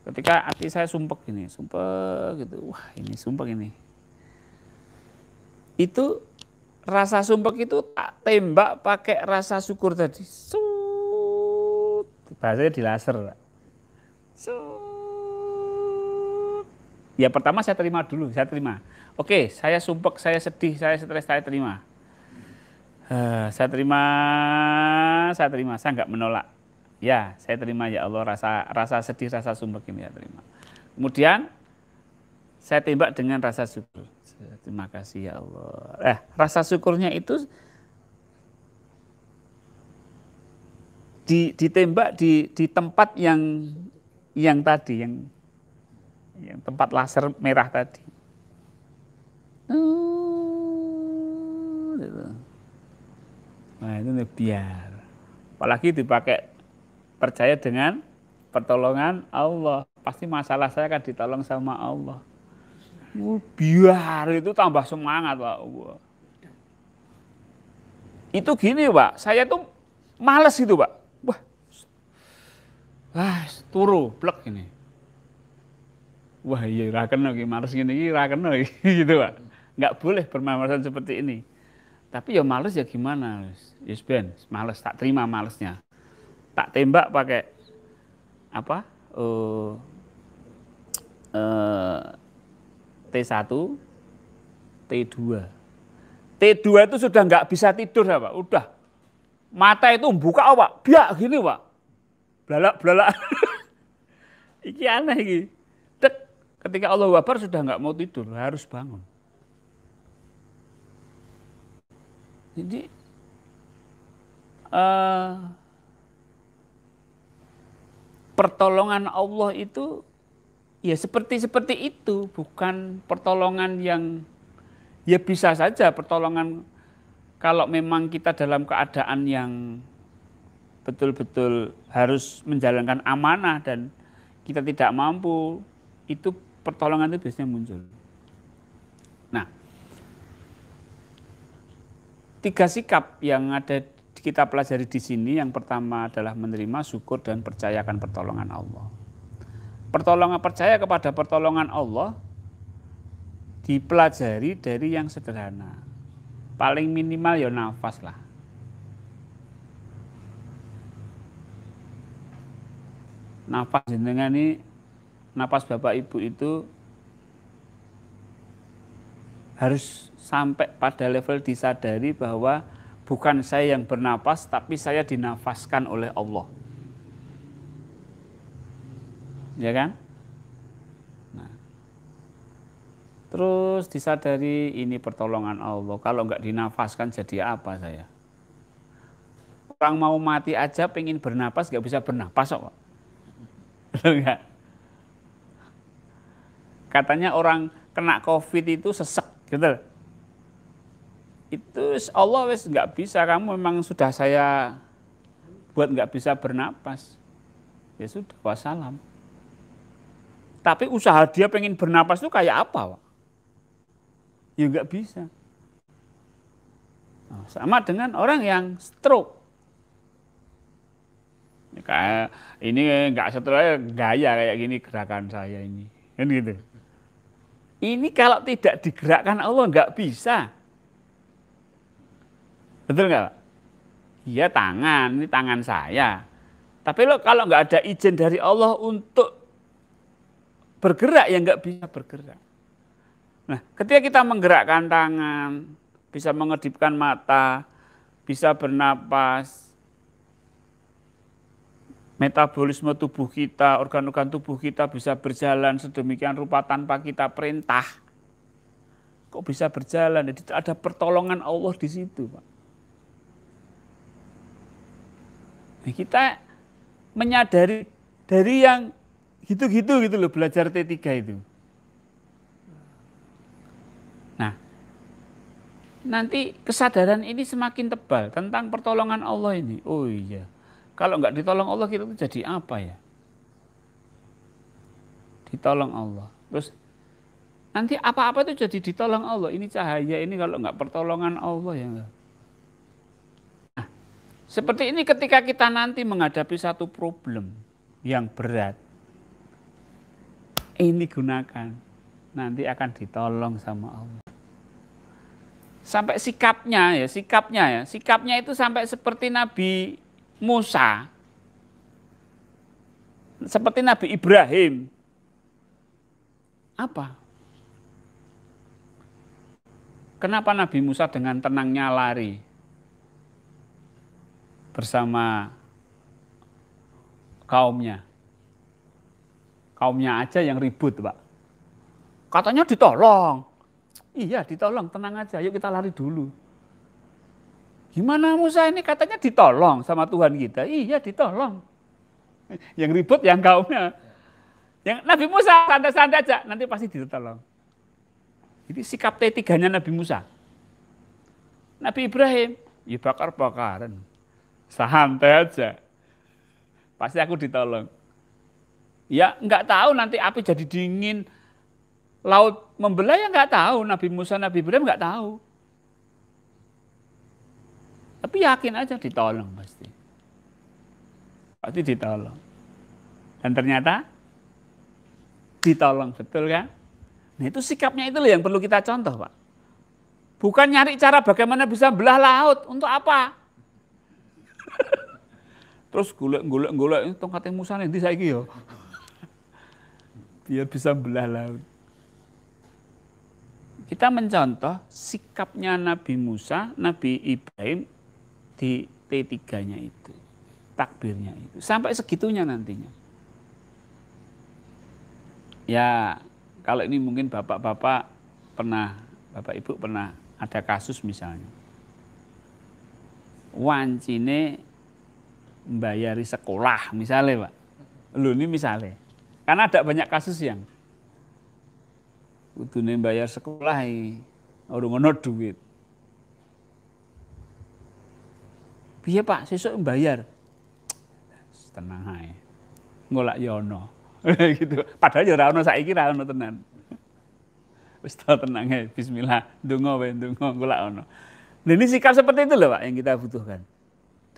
Ketika hati saya sumpek gini, sumpek gitu. Wah, ini sumpek ini. Itu rasa sumpek itu tak tembak pakai rasa syukur tadi. Sut. Bahasanya di laser, Pak. Sut. Ya pertama saya terima dulu, saya terima. Oke, saya sumpek, saya sedih, saya stres, saya terima. Saya terima, saya nggak menolak. Ya, saya terima ya Allah rasa sedih, rasa sumpek ini ya terima. Kemudian saya tembak dengan rasa syukur. Terima kasih ya Allah. Rasa syukurnya itu ditembak di tempat yang tadi, yang tempat laser merah tadi. Nah itu biar. Apalagi dipakai percaya dengan pertolongan Allah. Pasti masalah saya akan ditolong sama Allah. Biar itu tambah semangat, Pak. Itu gini, Pak. Saya tuh males gitu, Pak. Turu, blek ini. Wah iya, rakena males gini, rakena gitu, Pak. Nggak boleh bermalasan seperti ini. Tapi ya males ya gimana? Yes Ben, males, tak terima malesnya. Tak tembak pakai apa? T1, T2. T2 itu sudah nggak bisa tidur ya Pak. Udah mata itu buka Pak, biak gini Pak. Belalak. Iki aneh iki. Dek, ketika Allahu Akbar sudah nggak mau tidur, harus bangun. Jadi pertolongan Allah itu ya seperti itu, bukan pertolongan yang ya bisa saja pertolongan kalau memang kita dalam keadaan yang betul-betul harus menjalankan amanah dan kita tidak mampu, itu pertolongan itu biasanya muncul. Nah, 3 sikap yang ada kita pelajari di sini, yang pertama adalah menerima, syukur, dan percayakan pertolongan Allah. Percaya kepada pertolongan Allah dipelajari dari yang sederhana. Paling minimal ya nafas lah. Nafas jenengan ini, nafas Bapak Ibu itu harus sampai pada level disadari bahwa bukan saya yang bernapas, tapi saya dinafaskan oleh Allah. Ya kan? Nah, terus disadari ini pertolongan Allah. Kalau nggak dinafaskan jadi apa saya? Orang mau mati aja pengen bernapas, nggak bisa bernapas kok. Enggak. Katanya orang kena COVID itu sesek, gitu. Itu Allah wes nggak bisa, kamu memang sudah saya buat nggak bisa bernapas. Ya sudah, wassalam. Tapi usaha dia pengen bernapas itu kayak apa, Pak? Ya nggak bisa. Nah, sama dengan orang yang stroke. Kayak ini nggak stroke, gaya kayak gini gerakan saya ini, kan gitu. Ini kalau tidak digerakkan Allah nggak bisa. Betul nggak, Pak? Iya tangan, ini tangan saya. Tapi kalau nggak ada izin dari Allah untuk bergerak, ya nggak bisa bergerak. Nah, ketika kita menggerakkan tangan, bisa mengedipkan mata, bisa bernapas, metabolisme tubuh kita, organ-organ tubuh kita bisa berjalan sedemikian rupa tanpa kita perintah. Kok bisa berjalan? Jadi ada pertolongan Allah di situ, Pak. Nah, kita menyadari dari yang gitu-gitu gitu loh, belajar T3 itu. Nah, nanti kesadaran ini semakin tebal tentang pertolongan Allah ini. Oh iya, kalau nggak ditolong Allah kita itu jadi apa ya? Ditolong Allah. Terus Nanti apa-apa itu jadi ditolong Allah. Ini cahaya, ini kalau nggak pertolongan Allah ya. Nah, seperti ini ketika kita nanti menghadapi satu problem yang berat, ini gunakan, nanti akan ditolong sama Allah. Sampai sikapnya itu sampai seperti Nabi Musa, seperti Nabi Ibrahim. Apa? Kenapa Nabi Musa dengan tenangnya lari bersama kaumnya? Kaumnya aja yang ribut, Pak. Katanya ditolong. Iya, ditolong, tenang aja, yuk kita lari dulu. Gimana Musa ini katanya ditolong sama Tuhan kita? Iya, ditolong. Yang ribut yang kaumnya. Yang Nabi Musa santai-santai aja, nanti pasti ditolong. Ini sikap T3-nya Nabi Musa. Nabi Ibrahim, ya bakar-bakaran. Santai aja. Pasti aku ditolong. Ya enggak tahu nanti api jadi dingin, laut membelah ya enggak tahu. Nabi Musa, Nabi Ibrahim enggak tahu. Tapi yakin aja ditolong pasti. Pasti ditolong. Dan ternyata ditolong, betul kan? Nah itu sikapnya itu loh yang perlu kita contoh, Pak. Bukan nyari cara bagaimana bisa belah laut, untuk apa? Terus golek tongkatnya Musa nanti saiki yo. Biar bisa belah laut. Kita mencontoh sikapnya Nabi Musa, Nabi Ibrahim di T3-nya itu. Takbirnya itu. Sampai segitunya nantinya. Ya, kalau ini mungkin bapak-bapak pernah, bapak ibu pernah ada kasus misalnya. Wancine membayari sekolah misalnya, Pak. Loh ini misalnya. Karena ada banyak kasus yang kudune bayar sekolah ora ngono duit. Piye Pak, sesuk bayar. Tenang ae. Ngolak ya ono. Gitu. Padahal ya ora ono saiki ra ono tenan. Wis tenang ae, bismillah, ndonga wae ndonga golak ono. Nah, ini sikap seperti itu loh Pak yang kita butuhkan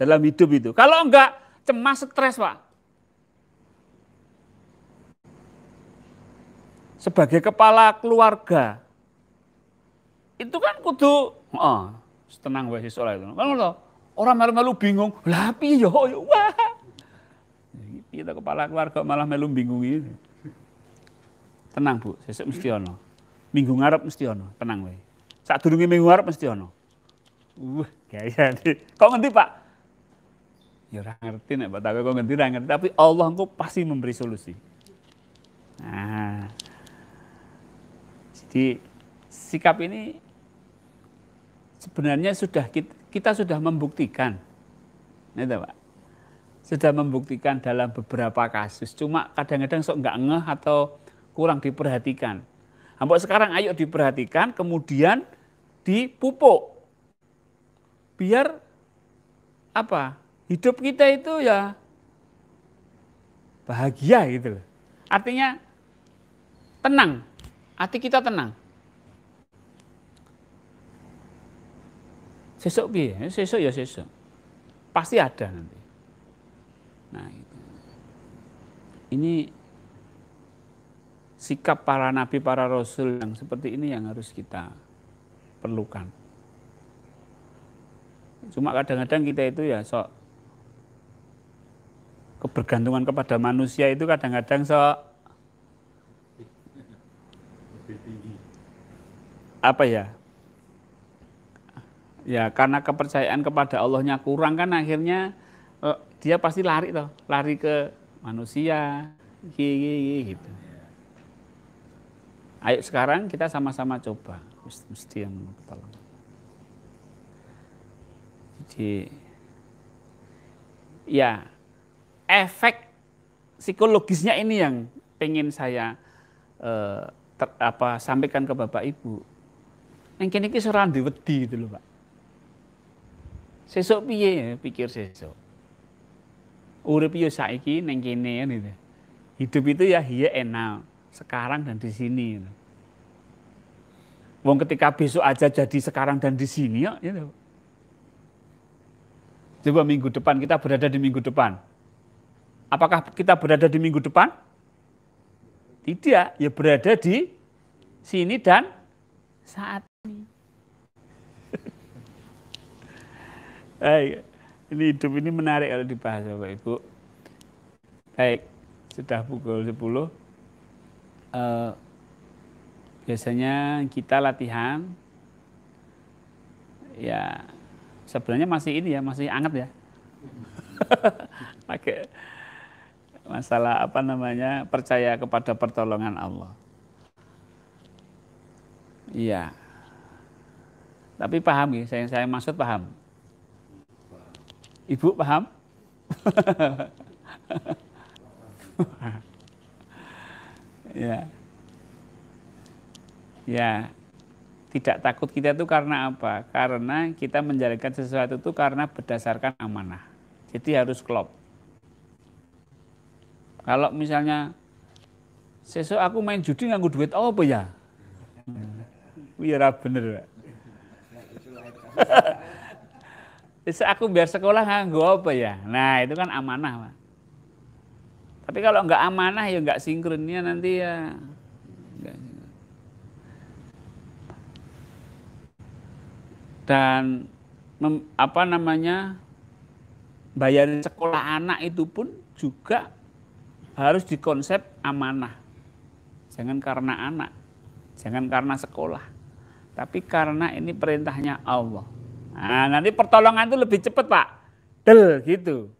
dalam hidup itu. Kalau enggak cemas, stres Pak. Sebagai kepala keluarga itu kan kudu tenang wae sesuk itu. Kan orang melu-melu bingung, lah piye yo wah. Kita kepala keluarga malah melu bingung ini. Tenang Bu, sesuk mesti ono. Minggu ngarep mesti ono, tenang wae. Sadurunge minggu ngarep mesti ono. Gaya nih. Kok ngerti Pak? Ya ora ngerti nek Pak kok ngerti ora ngerti, tapi Allah engko pasti memberi solusi. Nah. Jadi sikap ini sebenarnya kita sudah membuktikan. Gitu Pak. Sudah membuktikan dalam beberapa kasus. Cuma kadang-kadang sok enggak ngeh atau kurang diperhatikan. Sampai sekarang ayo diperhatikan, kemudian dipupuk. Biar apa? Hidup kita itu ya bahagia gitu. Artinya tenang, hati kita tenang. Sesuk piye? Sesuk ya sesuk. Pasti ada nanti. Nah, itu. Ini sikap para nabi, para rasul yang seperti ini yang harus kita perlukan. Cuma kadang-kadang kita itu ya sok kebergantungan kepada manusia itu kadang-kadang sok apa ya? Ya karena kepercayaan kepada Allahnya kurang kan akhirnya dia pasti lari ke manusia gitu. Ayo sekarang kita sama-sama coba, mesti yang tolong. Jadi ya efek psikologisnya ini yang pengen saya sampaikan ke Bapak Ibu. Yang kini ki ora wedi gitu loh Pak. Sesuk piye pikir sesuk. Urip yo saiki ning kene gitu. Hidup itu ya hiya enak sekarang dan di sini. Gitu. Wong ketika besok aja jadi sekarang dan di sini ya. Gitu. Coba minggu depan kita berada di minggu depan. Apakah kita berada di minggu depan? Tidak, ya berada di sini dan saat ini. Ini hidup ini menarik kalau dibahas Bapak Ibu. Baik, sudah pukul 10. Biasanya kita latihan, ya sebenarnya masih ini ya, masih anget ya. Pakai masalah apa namanya, percaya kepada pertolongan Allah. Iya. Tapi paham ya, saya maksud paham. Ibu paham? Ya. Ya. Tidak takut kita itu karena apa? Karena kita menjalankan sesuatu itu karena berdasarkan amanah. Jadi harus klop. Kalau misalnya sesuk aku main judi nganggo duit apa ya? Iya bener. Sesuk aku biar sekolah nganggo apa ya? Nah itu kan amanah. Pak. Tapi kalau nggak amanah ya nggak sinkronnya nanti ya. Dan apa namanya, bayarin sekolah anak itu pun juga harus dikonsep amanah. Jangan karena anak, jangan karena sekolah, tapi karena ini perintahnya Allah. Nah, nanti pertolongan itu lebih cepat Pak, del gitu.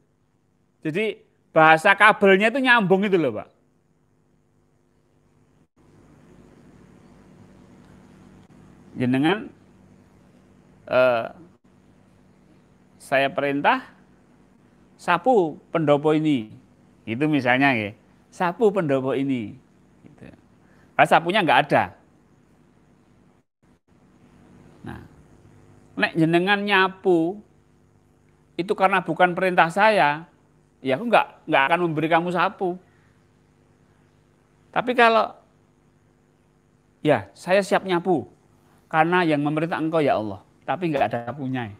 Jadi bahasa kabelnya itu nyambung itu loh Pak. Jenengan saya perintah sapu pendopo ini, itu misalnya ya, sapu pendopo ini. Gitu. Karena sapunya nggak ada. Nah, nek jenengan nyapu itu karena bukan perintah saya, ya aku nggak akan memberi kamu sapu. Tapi kalau ya saya siap nyapu karena yang memerintah engkau ya Allah, tapi nggak ada sapunya.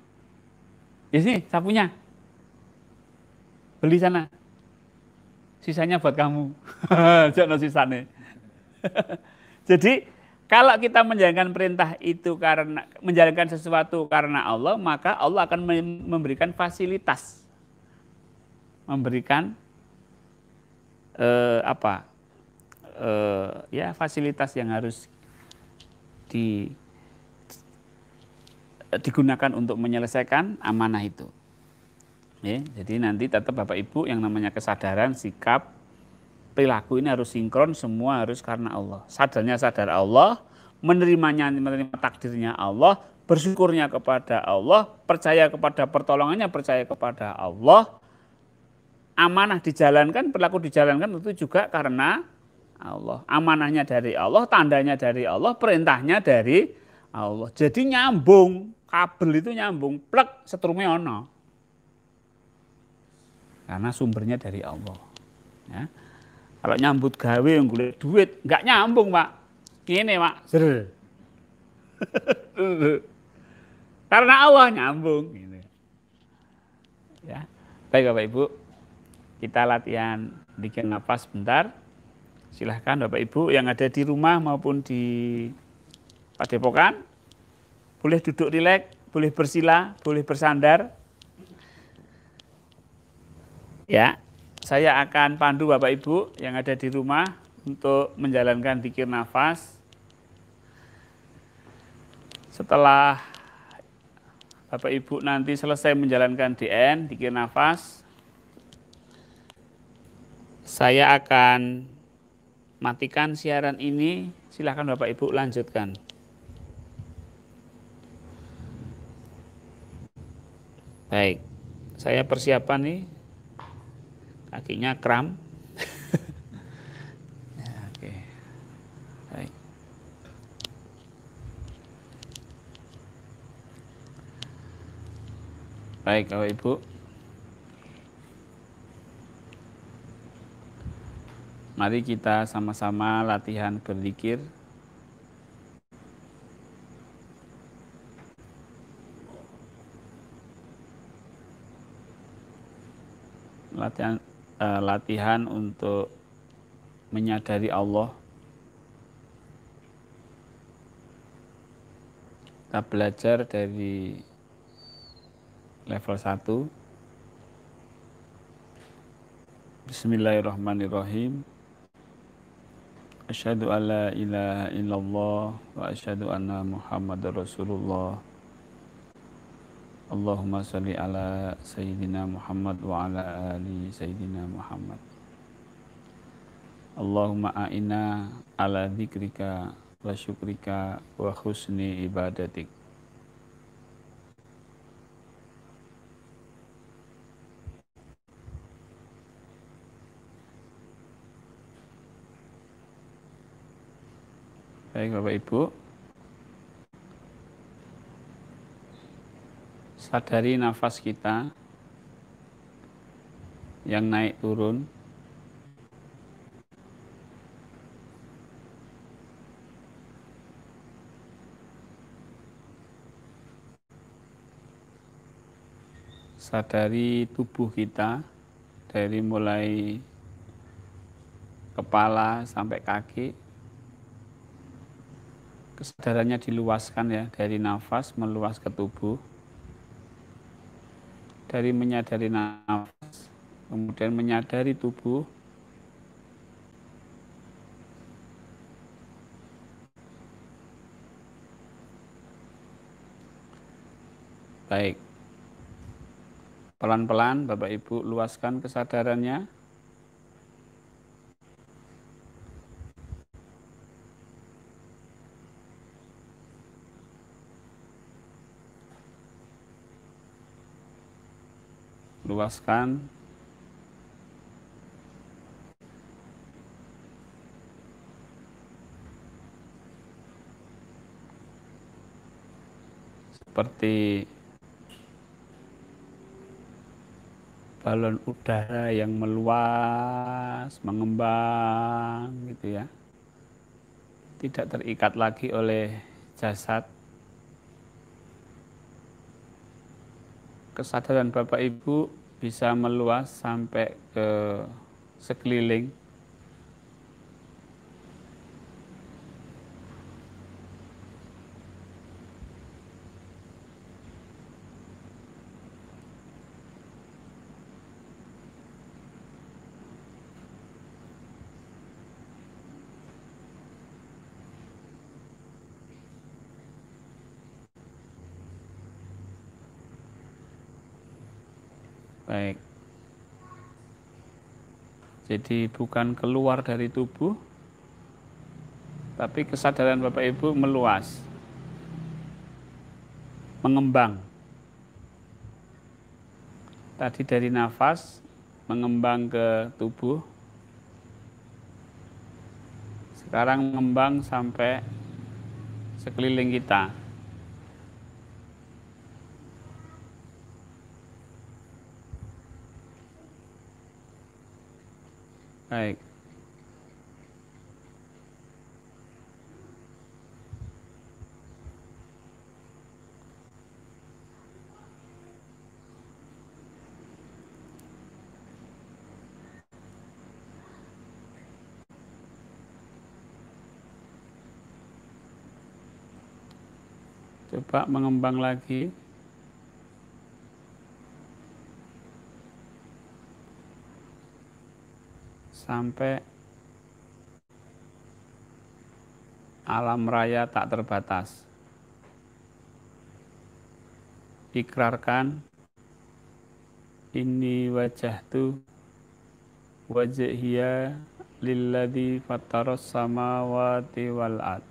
Ya sini sapunya. Beli sana, sisanya buat kamu. Jangan sisanya. Jadi kalau kita menjalankan perintah itu karena menjalankan sesuatu karena Allah, maka Allah akan memberikan fasilitas, memberikan ya fasilitas yang harus digunakan untuk menyelesaikan amanah itu. Ya, jadi nanti tetap Bapak Ibu yang namanya kesadaran, sikap, perilaku ini harus sinkron, semua harus karena Allah. Sadarnya sadar Allah, menerimanya menerima takdirnya Allah, bersyukurnya kepada Allah, percaya kepada pertolongannya, percaya kepada Allah. Amanah dijalankan, perilaku dijalankan itu juga karena Allah. Amanahnya dari Allah, tandanya dari Allah, perintahnya dari Allah. Jadi nyambung, kabel itu nyambung, plek setrumnya ono. Karena sumbernya dari Allah. Ya. Kalau nyambut gawe yang golek duit, nggak nyambung Pak. Ini Pak, karena Allah nyambung. Gitu. Ya. Baik Bapak Ibu, kita latihan bikin nafas bentar. Silahkan Bapak Ibu yang ada di rumah maupun di Padepokan, boleh duduk rileks, boleh bersila, boleh bersandar. Ya, saya akan pandu Bapak Ibu yang ada di rumah untuk menjalankan dzikir nafas. Setelah Bapak Ibu nanti selesai menjalankan DN, dzikir nafas, saya akan matikan siaran ini. Silakan Bapak Ibu lanjutkan. Baik, saya persiapan nih. Kakinya kram. Ya, oke. Baik. Baik, Bapak Ibu. Mari kita sama-sama latihan berzikir. latihan untuk menyadari Allah. Kita belajar dari level 1. Bismillahirrahmanirrahim. Asyhadu an la ilaha illallah wa asyhadu anna Muhammadar Rasulullah. Allahumma sholli ala Sayyidina Muhammad wa ala ali Sayyidina Muhammad. Allahumma a'inna ala dzikrika wa syukrika wa husni ibadatik. Baik Bapak Ibu, sadari nafas kita yang naik turun. Sadari tubuh kita dari mulai kepala sampai kaki. Kesadarannya diluaskan ya, dari nafas meluas ke tubuh. Dari menyadari nafas, kemudian menyadari tubuh. Baik. Pelan-pelan Bapak Ibu luaskan kesadarannya. Luaskan. Seperti balon udara yang meluas, mengembang gitu ya. Tidak terikat lagi oleh jasad. Kesadaran Bapak Ibu bisa meluas sampai ke sekeliling. Baik. Jadi bukan keluar dari tubuh, tapi kesadaran Bapak Ibu meluas, mengembang. Tadi dari nafas, mengembang ke tubuh. Sekarang mengembang sampai sekeliling kita. Baik. Coba mengembang lagi. Sampai alam raya tak terbatas. Ikrarkan, inni wajahtu wajhiya lilladzi fattaras samawati wal ard.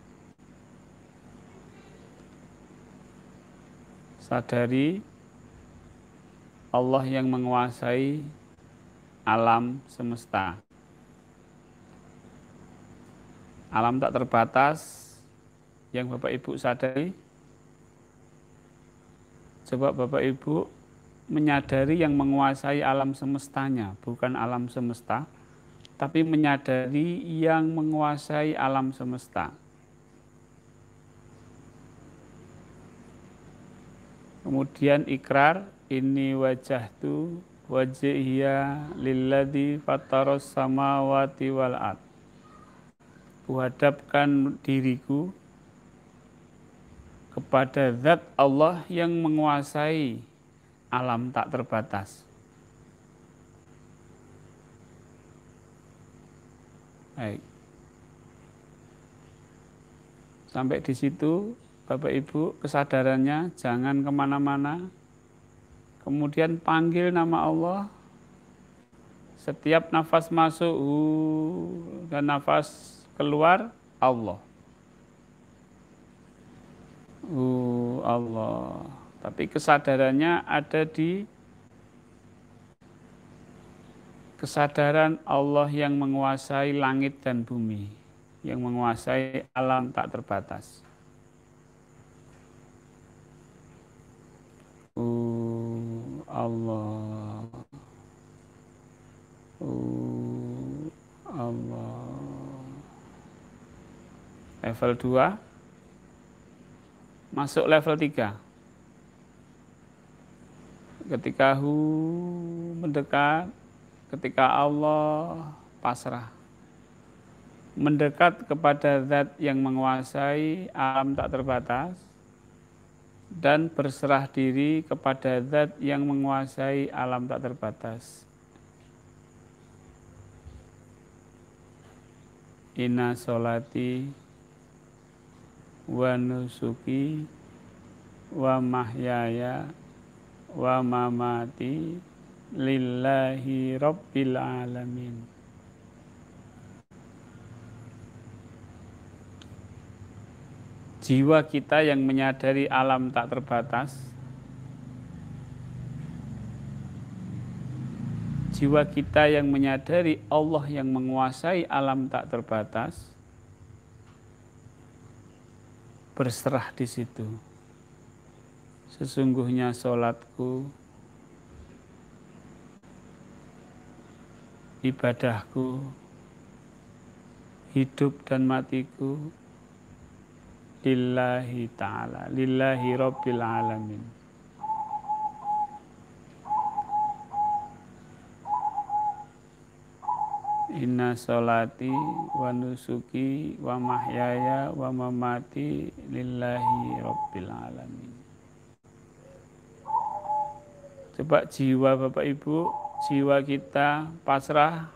Sadari Allah yang menguasai alam semesta. Alam tak terbatas yang Bapak Ibu sadari. Coba Bapak Ibu menyadari yang menguasai alam semestanya, bukan alam semesta, tapi menyadari yang menguasai alam semesta. Kemudian ikrar, inni wajahtu wajhiya lilladzi fataras samawati wal ard. Kuhadapkan diriku kepada zat Allah yang menguasai alam tak terbatas. Baik. Sampai di situ Bapak Ibu kesadarannya jangan kemana-mana. Kemudian panggil nama Allah. Setiap nafas masuk dan nafas keluar Allah. Allah. Tapi kesadarannya ada di kesadaran Allah yang menguasai langit dan bumi, yang menguasai alam tak terbatas. Allah. Allah. Level 2. Masuk level 3. Ketika mendekat, ketika Allah pasrah. Mendekat kepada zat yang menguasai alam tak terbatas dan berserah diri kepada zat yang menguasai alam tak terbatas. Inna sholati wa nusuki wa mahyaya wa mamati lillahi rabbil alamin. Jiwa kita yang menyadari alam tak terbatas, jiwa kita yang menyadari Allah yang menguasai alam tak terbatas, berserah di situ. Sesungguhnya sholatku, ibadahku, hidup dan matiku, lillahi ta'ala, lillahi rabbil alamin. Inna sholati wa nusuki wa mahyaya wa mamati lillahi rabbil alamin. Coba jiwa Bapak Ibu, jiwa kita pasrah,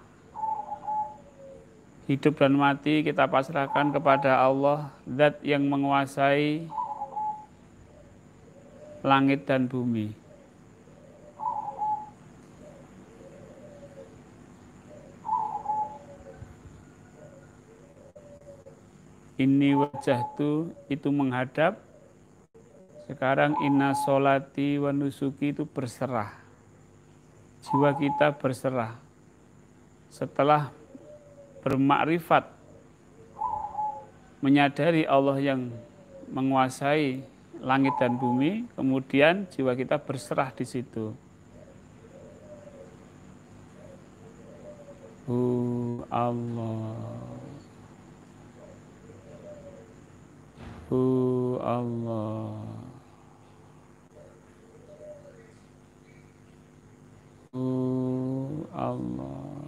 hidup dan mati kita pasrahkan kepada Allah, zat yang menguasai langit dan bumi. Ini wajahtu itu menghadap. Sekarang inna sholati wa nusuki itu berserah. Jiwa kita berserah. Setelah bermakrifat, menyadari Allah yang menguasai langit dan bumi, kemudian jiwa kita berserah di situ. Allah. Allah. Allah.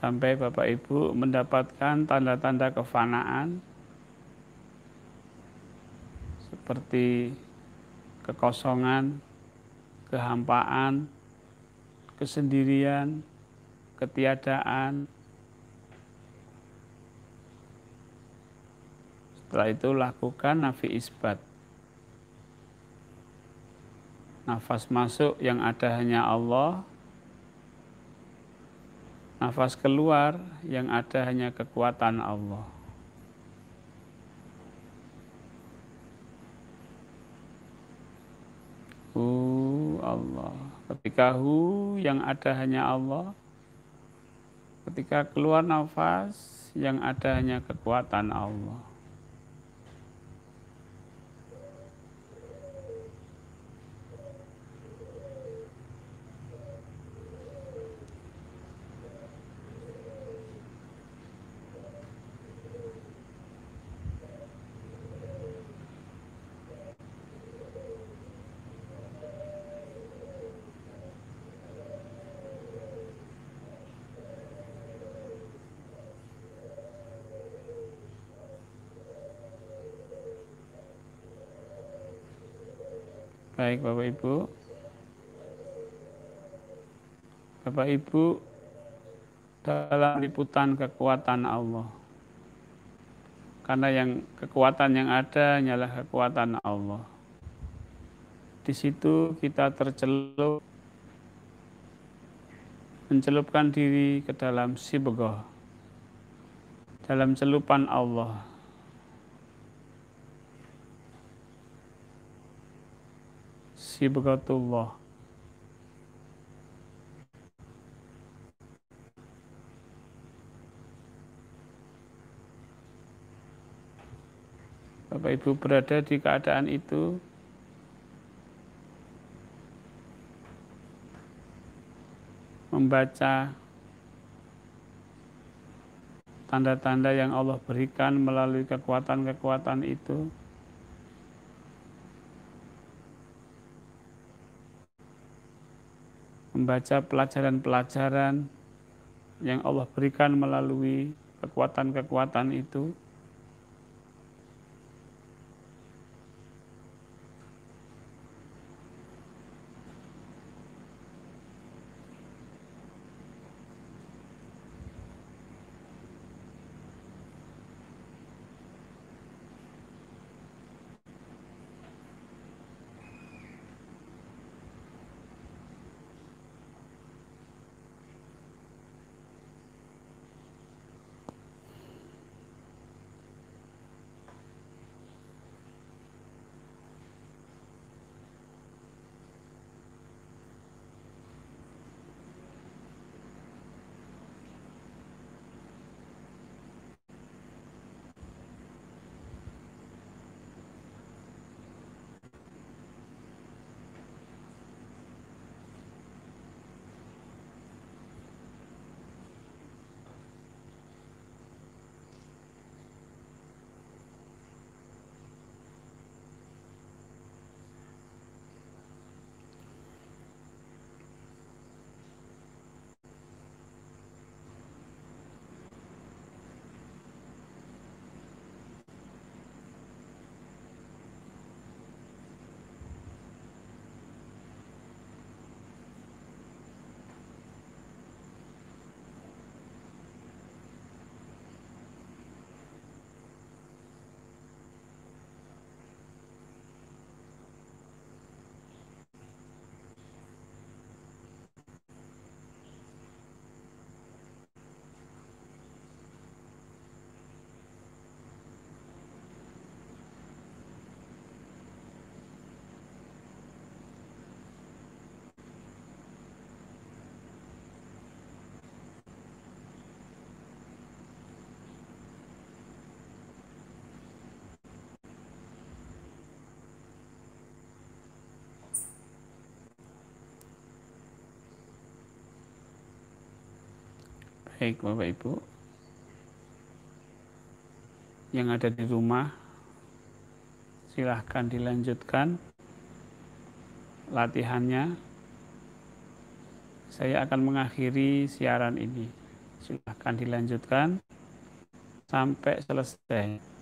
Sampai Bapak Ibu mendapatkan tanda-tanda kefanaan seperti kekosongan, kehampaan, kesendirian, ketiadaan. Setelah itu lakukan nafi isbat. Nafas masuk yang ada hanya Allah. Nafas keluar yang ada hanya kekuatan Allah. Allah. Ketika yang ada hanya Allah. Ketika keluar nafas yang ada hanya kekuatan Allah. Baik Bapak Ibu. Bapak Ibu dalam liputan kekuatan Allah. Karena kekuatan yang ada hanyalah kekuatan Allah. Di situ kita mencelupkan diri ke dalam sibghah, dalam celupan Allah. Sibghatullah. Bapak Ibu berada di keadaan itu, membaca tanda-tanda yang Allah berikan melalui kekuatan-kekuatan itu. Membaca pelajaran-pelajaran yang Allah berikan melalui kekuatan-kekuatan itu. Baik Bapak Ibu yang ada di rumah, silahkan dilanjutkan latihannya. Saya akan mengakhiri siaran ini. Silahkan dilanjutkan sampai selesai.